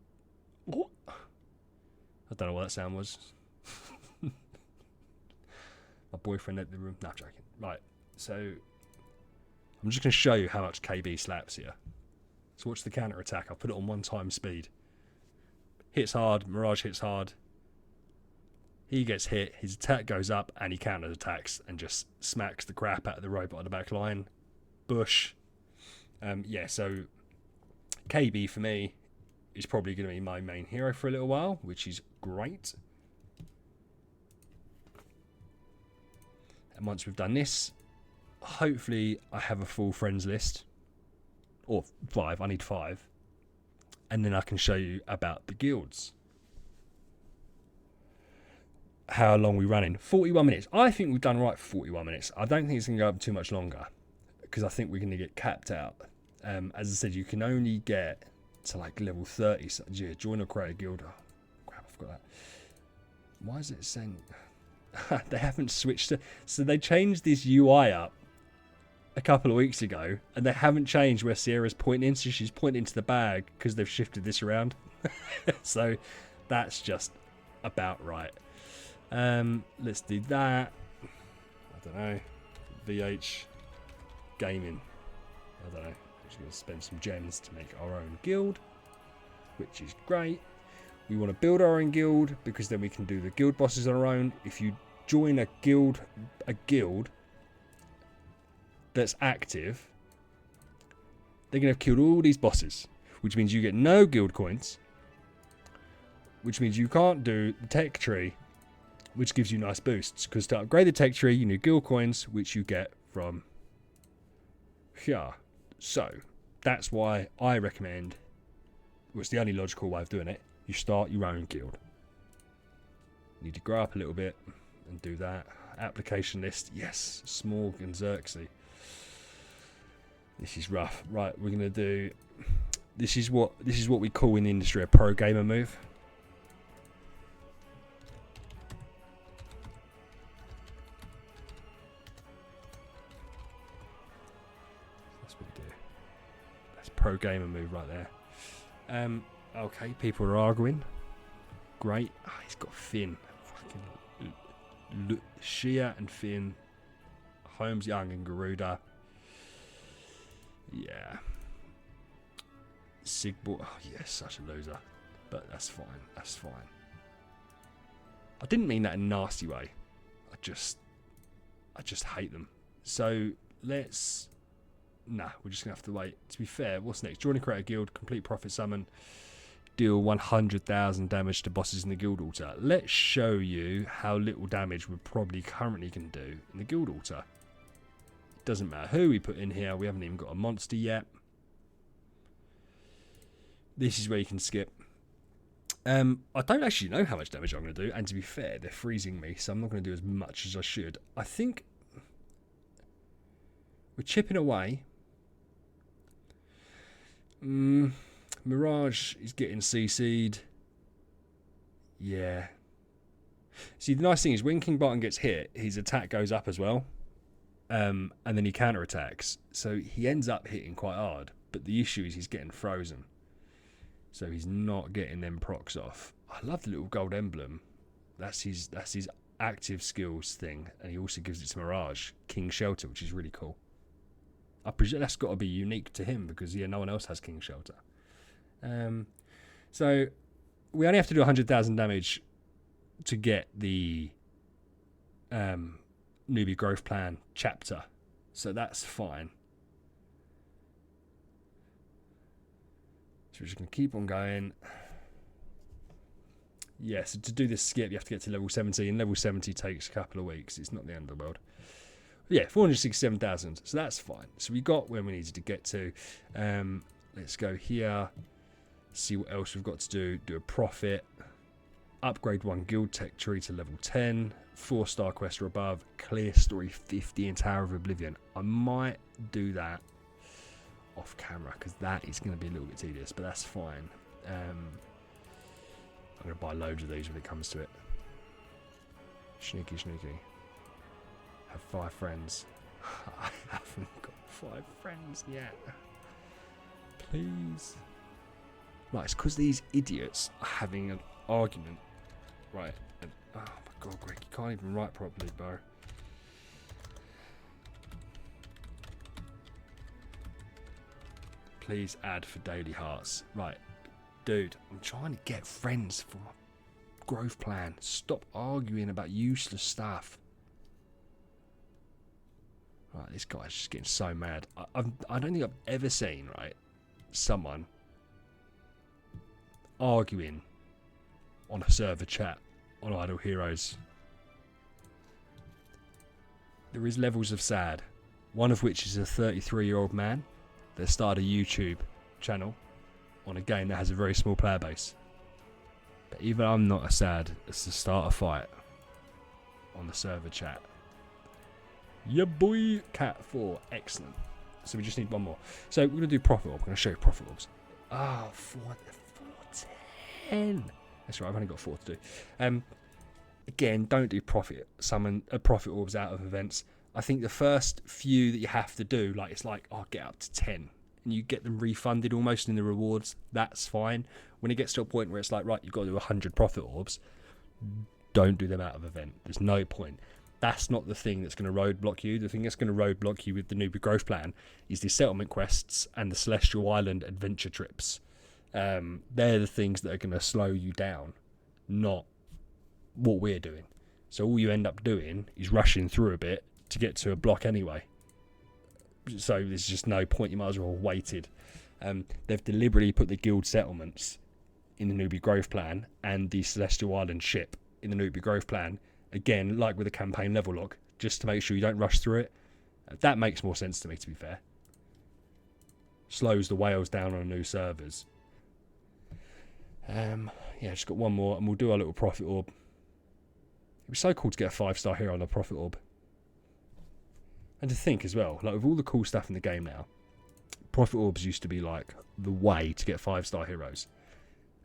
Speaker 1: What? I don't know what that sound was. My boyfriend entered the room. No, I'm joking. Right, so I'm just going to show you how much KB slaps here. So watch the counter attack. I'll put it on 1x speed. Hits hard, Mirage hits hard. He gets hit, his attack goes up, and he counter attacks and just smacks the crap out of the robot on the back line. Bush. Yeah, so KB for me is probably going to be my main hero for a little while, which is great. And once we've done this, hopefully I have a full friends list. Or 5, I need 5. And then I can show you about the guilds. How long we running? 41 minutes. I think we've done right for 41 minutes. I don't think it's going to go up too much longer, because I think we're going to get capped out. As I said, you can only get to like level 30. So, yeah, join or create a guild. Oh, crap, I forgot that. Why is it saying... they haven't switched to... So they changed this UI up a couple of weeks ago, and they haven't changed where Sierra's pointing, so she's pointing to the bag because they've shifted this around. So that's just about right. Let's do that. I don't know. VH Gaming. I don't know. I'm just going to spend some gems to make our own guild, which is great. We want to build our own guild because then we can do the guild bosses on our own. If you join a guild that's active, they're going to have killed all these bosses, which means you get no guild coins, which means you can't do the tech tree, which gives you nice boosts, because to upgrade the tech tree you need guild coins, which you get from here. So that's why I recommend, well, it's the only logical way of doing it, you start your own guild. You need to grow up a little bit and do that. Application list, yes, Smorg and Xerxes. This is rough. Right, we're gonna do. This is what we call in the industry a pro gamer move. That's what we do. That's pro gamer move right there. Okay, people are arguing. Great. Oh, he's got Finn. Fucking Shia and Finn. Holmes, Young, and Garuda. Yeah. Sigborg. Oh, yes, such a loser. But that's fine. That's fine. I didn't mean that in a nasty way. I just hate them. So let's... Nah, we're just going to have to wait. To be fair, what's next? Join and create a guild. Complete profit summon. Deal 100,000 damage to bosses in the guild altar. Let's show you how little damage we're probably currently can do in the guild altar. It doesn't matter who we put in here. We haven't even got a monster yet. This is where you can skip. I don't actually know how much damage I'm going to do. And to be fair, they're freezing me. So I'm not going to do as much as I should. I think we're chipping away. Mirage is getting CC'd. Yeah. See, the nice thing is when King Barton gets hit, his attack goes up as well. And then he counterattacks. So he ends up hitting quite hard. But the issue is he's getting frozen. So he's not getting them procs off. Oh, I love the little gold emblem. That's his active skills thing, and he also gives it to Mirage, King Shelter, which is really cool. I presume that's got to be unique to him because no one else has King Shelter. So we only have to do 100,000 damage to get the newbie growth plan chapter, so that's fine. So we're just going to keep on going. Yeah, so to do this skip, you have to get to level 70, and level 70 takes a couple of weeks. It's not the end of the world. Yeah, 467,000, so that's fine. So we got where we needed to get to. Let's go here, see what else we've got to do. Do a profit, upgrade 1 guild tech tree to level 10, 4-star quest or above, clear story 50 in Tower of Oblivion. I might do that off camera because that is going to be a little bit tedious, but that's fine. I'm going to buy loads of these when it comes to it. Sneaky. Have 5 friends. I haven't got 5 friends yet. Please. Right, it's because these idiots are having an argument. Right. And, oh my god, Greg, you can't even write properly, bro. Please add for daily hearts. Right. Dude, I'm trying to get friends for my growth plan. Stop arguing about useless stuff. Right, this guy's just getting so mad. I don't think I've ever seen, right, someone arguing on a server chat on Idle Heroes. There is levels of sad. One of which is a 33-year-old man that started a YouTube channel on a game that has a very small player base. But even I'm not as sad as to start a fight on the server chat. Yeah, boy. Cat 4. Excellent. So we just need one more. So we're going to do profit orb. I'm going to show you profit orbs. Oh, 410. That's right. I've only got 4 to do. Again, don't do profit orbs out of events. I think the first few that you have to do, like it's like, oh, get up to 10. And you get them refunded almost in the rewards. That's fine. When it gets to a point where it's like, right, you've got to do 100 profit orbs, don't do them out of event. There's no point. That's not the thing that's going to roadblock you. The thing that's going to roadblock you with the newbie growth plan is the settlement quests and the Celestial Island adventure trips. They're the things that are going to slow you down, not what we're doing. So all you end up doing is rushing through a bit to get to a block anyway. So there's just no point. You might as well have waited. They've deliberately put the guild settlements in the newbie growth plan and the Celestial Island ship in the newbie growth plan. Again, like with the campaign level lock, just to make sure you don't rush through it. That makes more sense to me, to be fair. Slows the whales down on new servers. Yeah, just got one more, and we'll do our little profit orb. It'd be so cool to get a 5-star hero on a profit orb. And to think as well, like with all the cool stuff in the game now, profit orbs used to be like the way to get 5-star heroes.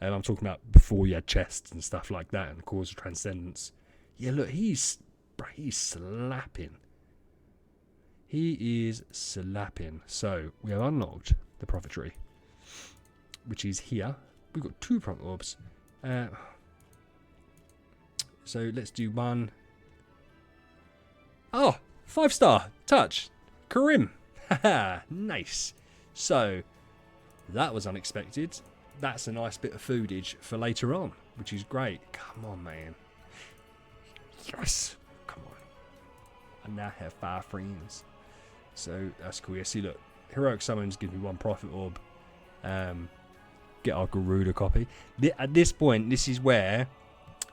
Speaker 1: And I'm talking about before you had chests and stuff like that, and the Cause of Transcendence. Yeah, look, he's slapping. He is slapping. So we have unlocked the profit tree, which is here. We've got 2 profit orbs. So let's do one. Oh, 5-star touch. Karim. Haha, nice. So that was unexpected. That's a nice bit of foodage for later on, which is great. Come on, man. Yes. Come on. I now have 5 friends. So that's cool. Yeah, see, look. Heroic Summons gives me 1 profit orb. Get our Garuda copy. At this point, this is where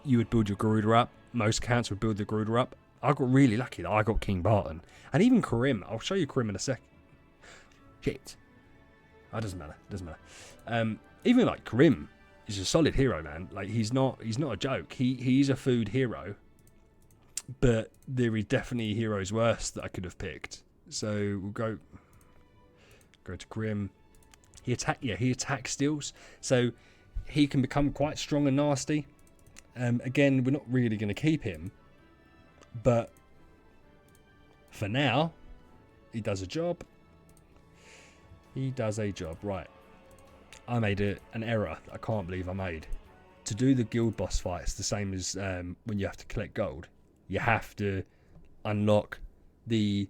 Speaker 1: you would build your Garuda up. Most accounts would build the Garuda up. I got really lucky that I got King Barton. And even Karim. I'll show you Karim in a second. Shit. Oh, doesn't matter. Even like Karim is a solid hero, man. Like he's not a joke. He's a food hero. But there is definitely heroes worse that I could have picked. So we'll go to Karim. He attacks steals. So he can become quite strong and nasty. Again, we're not really going to keep him. But for now, he does a job. He does a job. Right. I made an error I can't believe I made. to do the guild boss fight, it's the same as when you have to collect gold. You have to unlock the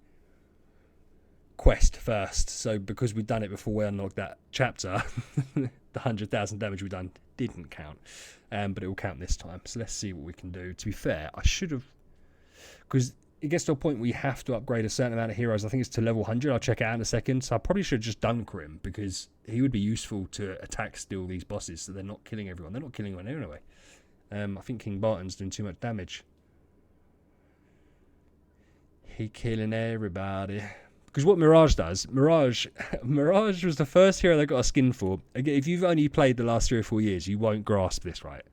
Speaker 1: quest first. So because we've done it before we unlocked that chapter, the 100,000 damage we've done didn't count. But it will count this time. So let's see what we can do. To be fair, I should have... Because it gets to a point where you have to upgrade a certain amount of heroes. I think it's to level 100. I'll check it out in a second. So I probably should have just done Krim, because he would be useful to attack still these bosses so they're not killing everyone. They're not killing anyone anyway. I think King Barton's doing too much damage. He killing everybody. Because what Mirage does, Mirage was the first hero they got a skin for. Again, if you've only played the last 3 or 4 years, you won't grasp this, right?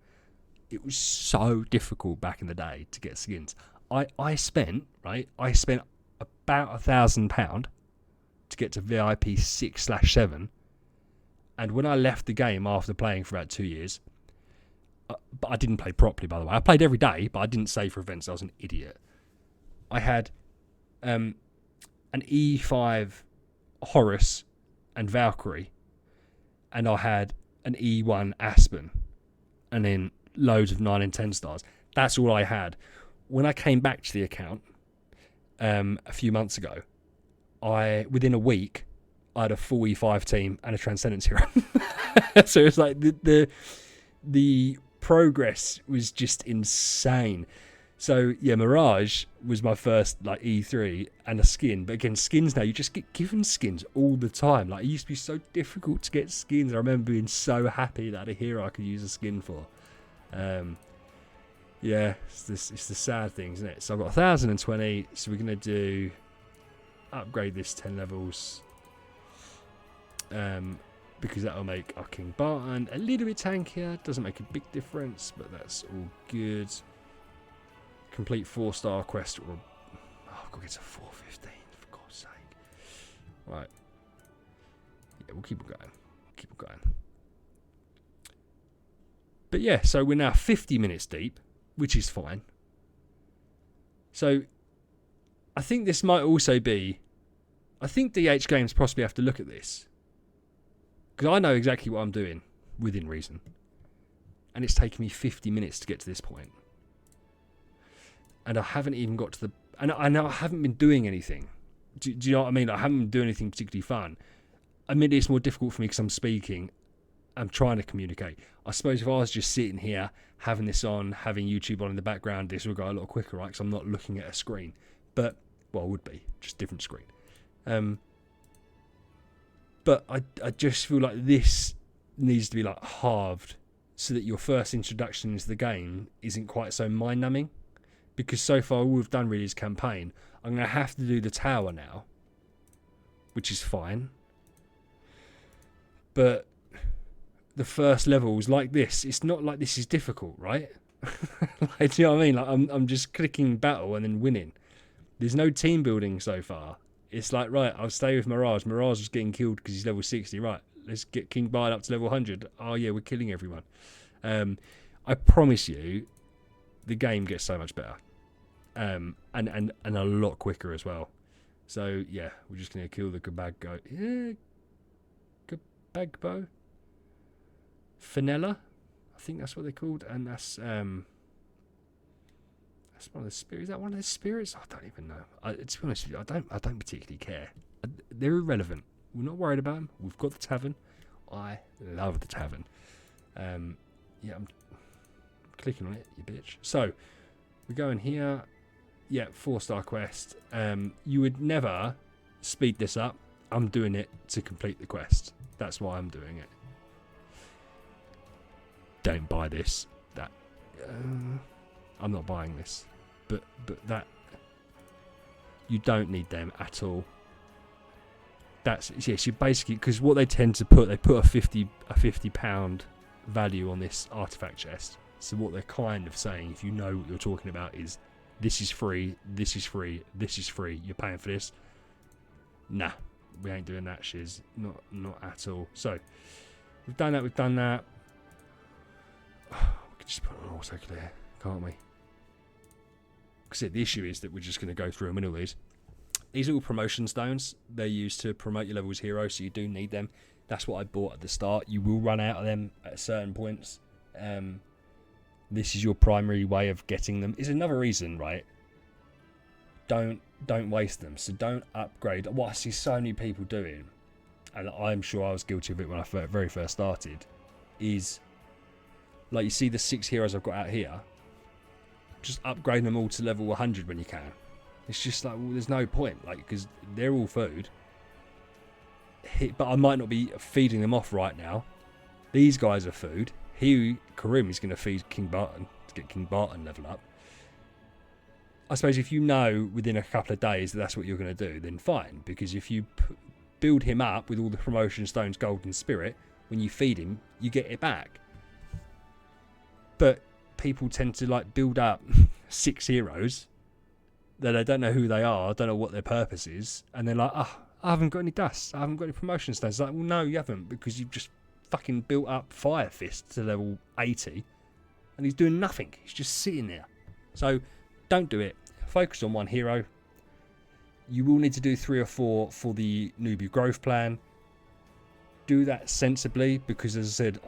Speaker 1: It was so difficult back in the day to get skins. I spent about £1,000 to get to VIP 6/7, and when I left the game after playing for about 2 years, but I didn't play properly, by the way. I played every day, but I didn't save for events. I was an idiot. I had an E5 Horus and Valkyrie, and I had an E1 Aspen, and then loads of 9 and 10 stars. That's all I had. When I came back to the account a few months ago, within a week I had a full E5 team and a Transcendence hero. So it's like the progress was just insane. So yeah, Mirage was my first like E3 and a skin. But again, skins now, you just get given skins all the time. Like, it used to be so difficult to get skins. I remember being so happy that a hero I could use a skin for. Yeah, it's the sad thing, isn't it? So I've got 1,020, so we're going to upgrade this 10 levels, because that will make our King Barton a little bit tankier. Doesn't make a big difference, but that's all good. Complete 4-star quest, or I've got to get to 415, for God's sake. Right, yeah, we'll keep it going. But yeah, so we're now 50 minutes deep, which is fine. So I think this might also be... I think DH Games possibly have to look at this, because I know exactly what I'm doing, within reason. And it's taken me 50 minutes to get to this point. And I haven't even got to the... And I know I haven't been doing anything. Do you know what I mean? I haven't been doing anything particularly fun. Admittedly, it's more difficult for me because I'm speaking. I'm trying to communicate. I suppose if I was just sitting here, having this on, having YouTube on in the background, this would go a lot quicker, right? Because I'm not looking at a screen. But, well, it would be. Just different screen. But I just feel like this needs to be like halved, so that your first introduction into the game isn't quite so mind-numbing. Because so far all we've done really is campaign. I'm going to have to do the tower now, which is fine. But the first levels like this, it's not like this is difficult, right? Like, do you know what I mean? Like, I'm just clicking battle and then winning. There's no team building so far. It's like, right, I'll stay with Mirage. Mirage is getting killed because he's level 60. Right, let's get King Barton up to level 100. Oh yeah, we're killing everyone. I promise you, the game gets so much better, and a lot quicker as well. So yeah, we're just gonna kill the Gabagbo. Yeah, Gabagbo, Fenella, I think that's what they're called, and that's one of the spirits. Is that one of the spirits? I don't even know. To be honest with you, I don't particularly care. They're irrelevant. We're not worried about them. We've got the tavern. I love the tavern. Yeah, I'm clicking on it, you bitch. So we go in here. Yeah, 4-star quest. You would never speed this up. I'm doing it to complete the quest. That's why I'm doing it. Don't buy this. That I'm not buying this. But that, you don't need them at all. That's, yes, you basically, because what they tend to put, they put a £50 value on this artifact chest. So what they're kind of saying, if you know what you're talking about, is this is free, this is free, this is free. You're paying for this. Nah, we ain't doing that, shiz. Not at all. So we've done that. We can just put it on auto clear, can't we? Because the issue is that we're just going to go through them and all these. These are all promotion stones. They're used to promote your level as hero, so you do need them. That's what I bought at the start. You will run out of them at certain points. this is your primary way of getting them, is another reason, right? Don't waste them. So don't upgrade. What I see so many people doing, and I'm sure I was guilty of it when I very first started, is like you see the 6 heroes I've got out here, just upgrade them all to level 100 when you can. It's just like, well, there's no point, like, because they're all food. But I might not be feeding them off right now. These guys are food. Karim is going to feed King Barton to get King Barton level up. I suppose if you know within a couple of days that that's what you're going to do, then fine. Because if you build him up with all the promotion stones, gold and spirit, when you feed him, you get it back. But people tend to like build up 6 heroes that they don't know who they are, don't know what their purpose is, and they're like, oh, I haven't got any dust, I haven't got any promotion stones. It's like, well, no, you haven't, because you've just fucking built up Fire Fist to level 80, and he's doing nothing. He's just sitting there. So don't do it. Focus on one hero. You will need to do 3 or 4 for the newbie growth plan. Do that sensibly, because as I said,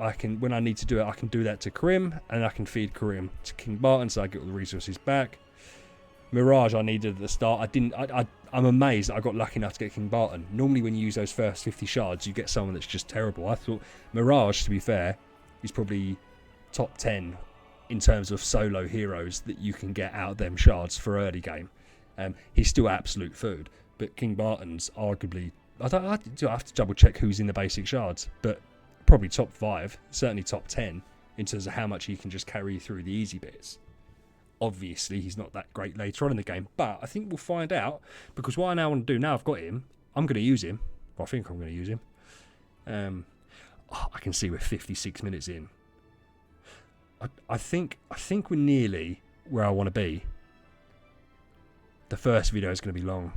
Speaker 1: when I need to do it, I can do that to Karim, and I can feed Karim to King Barton, so I get all the resources back. Mirage I needed at the start. I'm amazed that I got lucky enough to get King Barton. Normally when you use those first 50 shards, you get someone that's just terrible. I thought Mirage, to be fair, is probably top 10 in terms of solo heroes that you can get out of them shards for early game. He's still absolute food, but King Barton's arguably, I have to double check who's in the basic shards, but probably top 5, certainly top 10 in terms of how much he can just carry you through the easy bits. Obviously, he's not that great later on in the game, but I think we'll find out, because what I now want to do, now I've got him, I'm going to use him. Well, I think I'm going to use him. I can see we're 56 minutes in. I think we're nearly where I want to be. The first video is going to be long.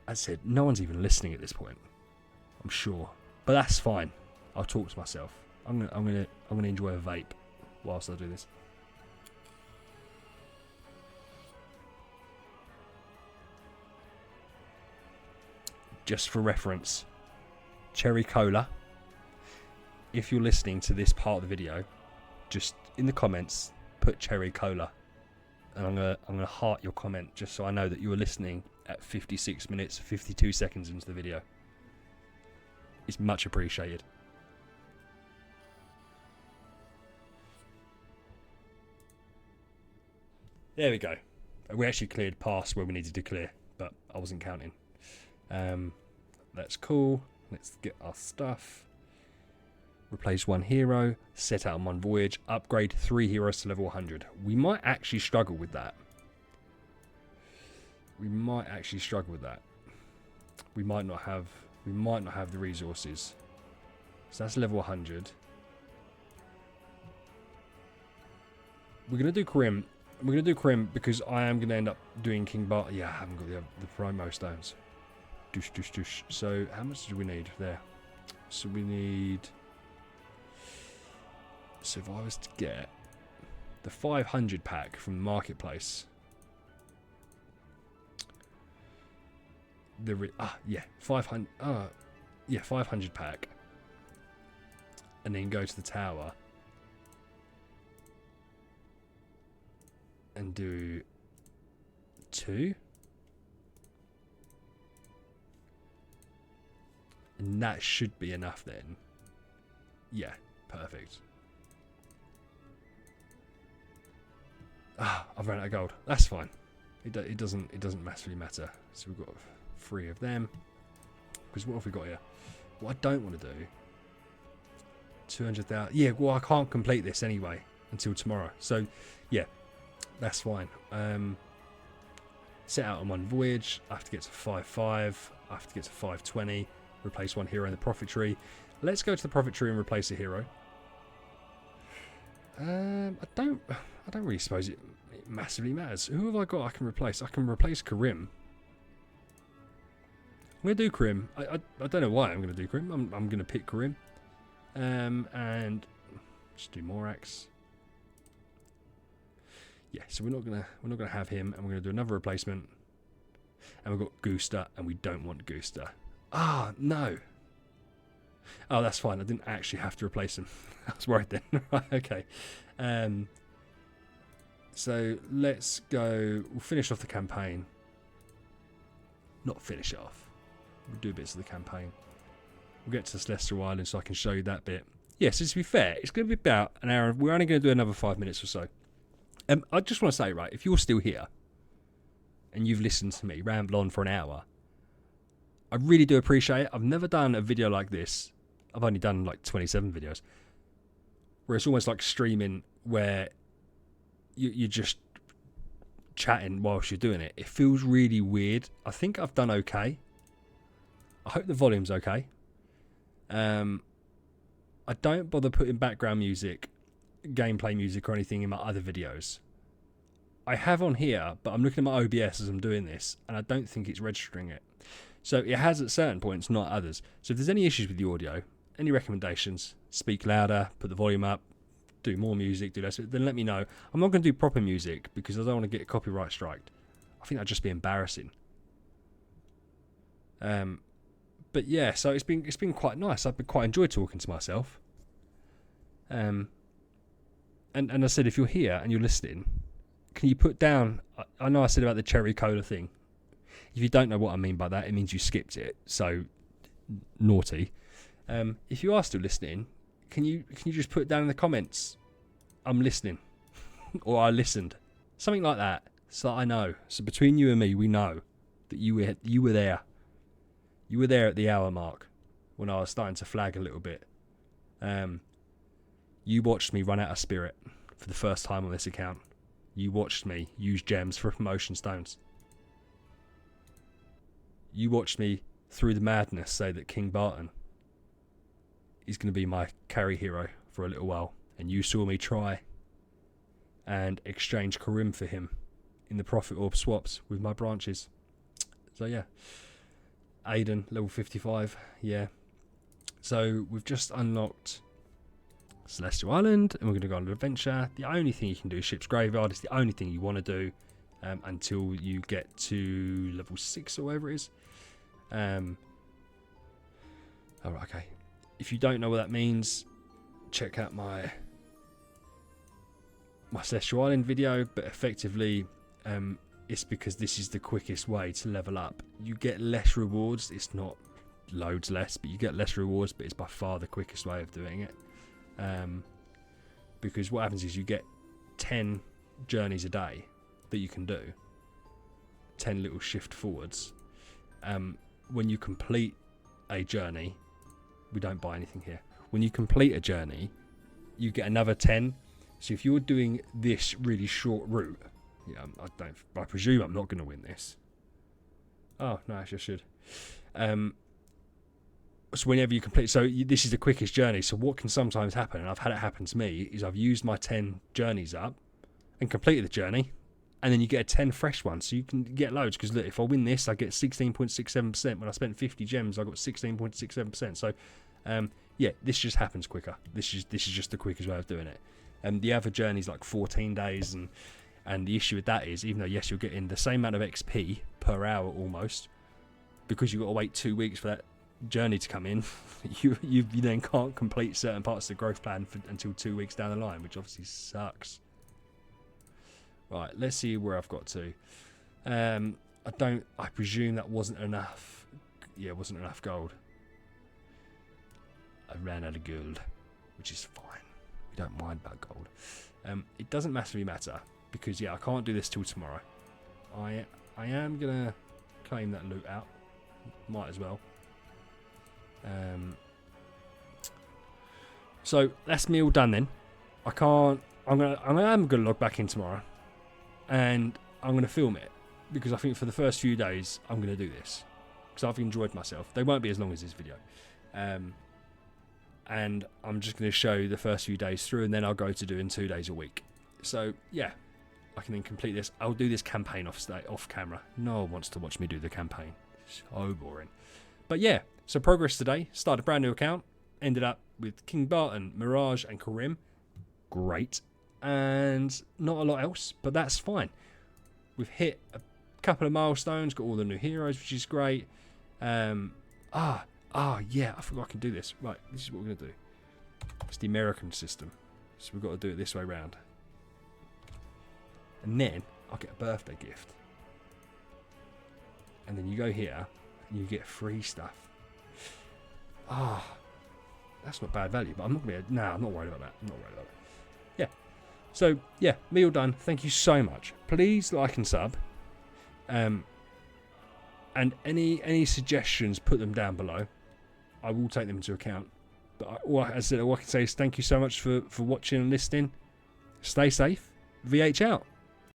Speaker 1: As I said, no one's even listening at this point, I'm sure, but that's fine. I'll talk to myself. I'm gonna enjoy a vape whilst I do this. Just for reference, cherry cola. If you're listening to this part of the video, just in the comments put cherry cola, and I'm gonna heart your comment just so I know that you are listening at 56 minutes 52 seconds into the video. It's much appreciated. There we go. We actually cleared past where we needed to clear, but I wasn't counting. That's cool. Let's get our stuff. Replace 1 hero, set out on 1 voyage, upgrade 3 heroes to level 100. We might actually struggle with that. We might not have the resources. So that's level 100. We're gonna do Karim. We're gonna do Karim because I am gonna end up doing King Bart. Yeah, I haven't got the promo stones. Douche. So how much do we need there? So we need. So if I was to get the 500 pack from the marketplace, 500. 500 pack, and then go to the tower and do 2. And that should be enough then. Yeah, perfect. I've run out of gold. That's fine. It doesn't massively matter. So we've got 3 of them. Because what have we got here? What I don't want to do. 200,000. Yeah, well I can't complete this anyway until tomorrow. So yeah, that's fine. Set out on 1 voyage. I have to get to 5.5. I have to get to 5.20. Replace 1 hero in the profit tree. Let's go to the profit tree and replace a hero. I don't really suppose it massively matters. Who have I got I can replace? I can replace Karim. I'm going to do Karim. I don't know why I'm going to do Karim. I'm going to pick Karim. And just do Morax. Yeah, so we're not gonna have him, and we're gonna do another replacement. And we've got Gooster, and we don't want Gooster. Ah, no. Oh, that's fine. I didn't actually have to replace him. I was worried then. Right, okay. So let's go. We'll finish off the campaign. Not finish it off. We'll do bits of the campaign. We'll get to Celestial Island so I can show you that bit. Yes, to be fair, it's going to be about an hour. We're only going to do another 5 minutes or so. I just want to say, right, if you're still here and you've listened to me ramble on for an hour, I really do appreciate it. I've never done a video like this. I've only done like 27 videos where it's almost like streaming where you're just chatting whilst you're doing it. It feels really weird. I think I've done okay. I hope the volume's okay. I don't bother putting background music, gameplay music or anything in my other videos. I have on here, but I'm looking at my OBS as I'm doing this, and I don't think it's registering it. So it has at certain points, not others. So if there's any issues with the audio, any recommendations, speak louder, put the volume up, do more music, do less, then let me know. I'm not going to do proper music because I don't want to get copyright striked. I think that'd just be embarrassing. But yeah, so it's been quite nice. I've been quite enjoyed talking to myself. And I said, if you're here and you're listening, can you put down? I know I said about the cherry cola thing. If you don't know what I mean by that, it means you skipped it. So naughty. If you are still listening, can you just put down in the comments, I'm listening, or I listened, something like that, so that I know. So between you and me, we know that you were there. You were there at the hour mark when I was starting to flag a little bit. You watched me run out of spirit for the first time on this account. You watched me use gems for promotion stones. You watched me through the madness say that King Barton is going to be my carry hero for a little while. And you saw me try and exchange Karim for him in the Prophet Orb swaps with my branches. So yeah. Aiden, level 55, yeah. So we've just unlocked Celestial Island, and we're going to go on an adventure. The only thing you can do is Ship's Graveyard. It's the only thing you want to do until you get to level 6 or whatever it is. Alright, okay. If you don't know what that means, check out my Celestial Island video, but effectively it's because this is the quickest way to level up. You get less rewards. It's not loads less, but you get less rewards, but it's by far the quickest way of doing it. Because what happens is you get 10 journeys a day that you can do. 10 little shift forwards. When you complete a journey, we don't buy anything here. When you complete a journey, you get another 10. So if you're doing this really short route, yeah, I presume I'm not going to win this. Oh, no, actually I should. So whenever you complete, this is the quickest journey. So what can sometimes happen, and I've had it happen to me, is I've used my 10 journeys up and completed the journey, and then you get a 10 fresh one. So you can get loads, because look, if I win this, I get 16.67%. When I spent 50 gems, I got 16.67%. So yeah, this just happens quicker. This is just the quickest way of doing it. The other journey's like 14 days, and the issue with that is, even though yes, you're getting the same amount of XP per hour almost, because you've got to wait 2 weeks for that journey to come in, you then can't complete certain parts of the growth plan until 2 weeks down the line, which obviously sucks. Right, let's see where I've got to. I presume that wasn't enough. Yeah, it wasn't enough gold. I ran out of gold, which is fine. We don't mind about gold. It doesn't massively matter, because yeah, I can't do this till tomorrow. I am gonna claim that loot out. Might as well. So that's me all done then. I'm gonna log back in tomorrow, and I'm gonna film it, because I think for the first few days I'm gonna do this because I've enjoyed myself. They won't be as long as this video, and I'm just gonna show you the first few days through, and then I'll go to doing 2 days a week. So yeah, I can then complete this. I'll do this campaign off camera. No one wants to watch me do the campaign. So boring. But yeah, so progress today. Started a brand new account. Ended up with King Barton, Mirage and Karim. Great. And not a lot else, but that's fine. We've hit a couple of milestones. Got all the new heroes, which is great. Yeah, I forgot I can do this. Right, this is what we're going to do. It's the American system. So we've got to do it this way round. And then I'll get a birthday gift. And then you go here and you get free stuff. That's not bad value, but I'm not going to be... Nah, I'm not worried about that. I'm not worried about it. Yeah. So, yeah, meal done. Thank you so much. Please like and sub. And any suggestions, put them down below. I will take them into account. But all I can say is thank you so much for watching and listening. Stay safe. VH out.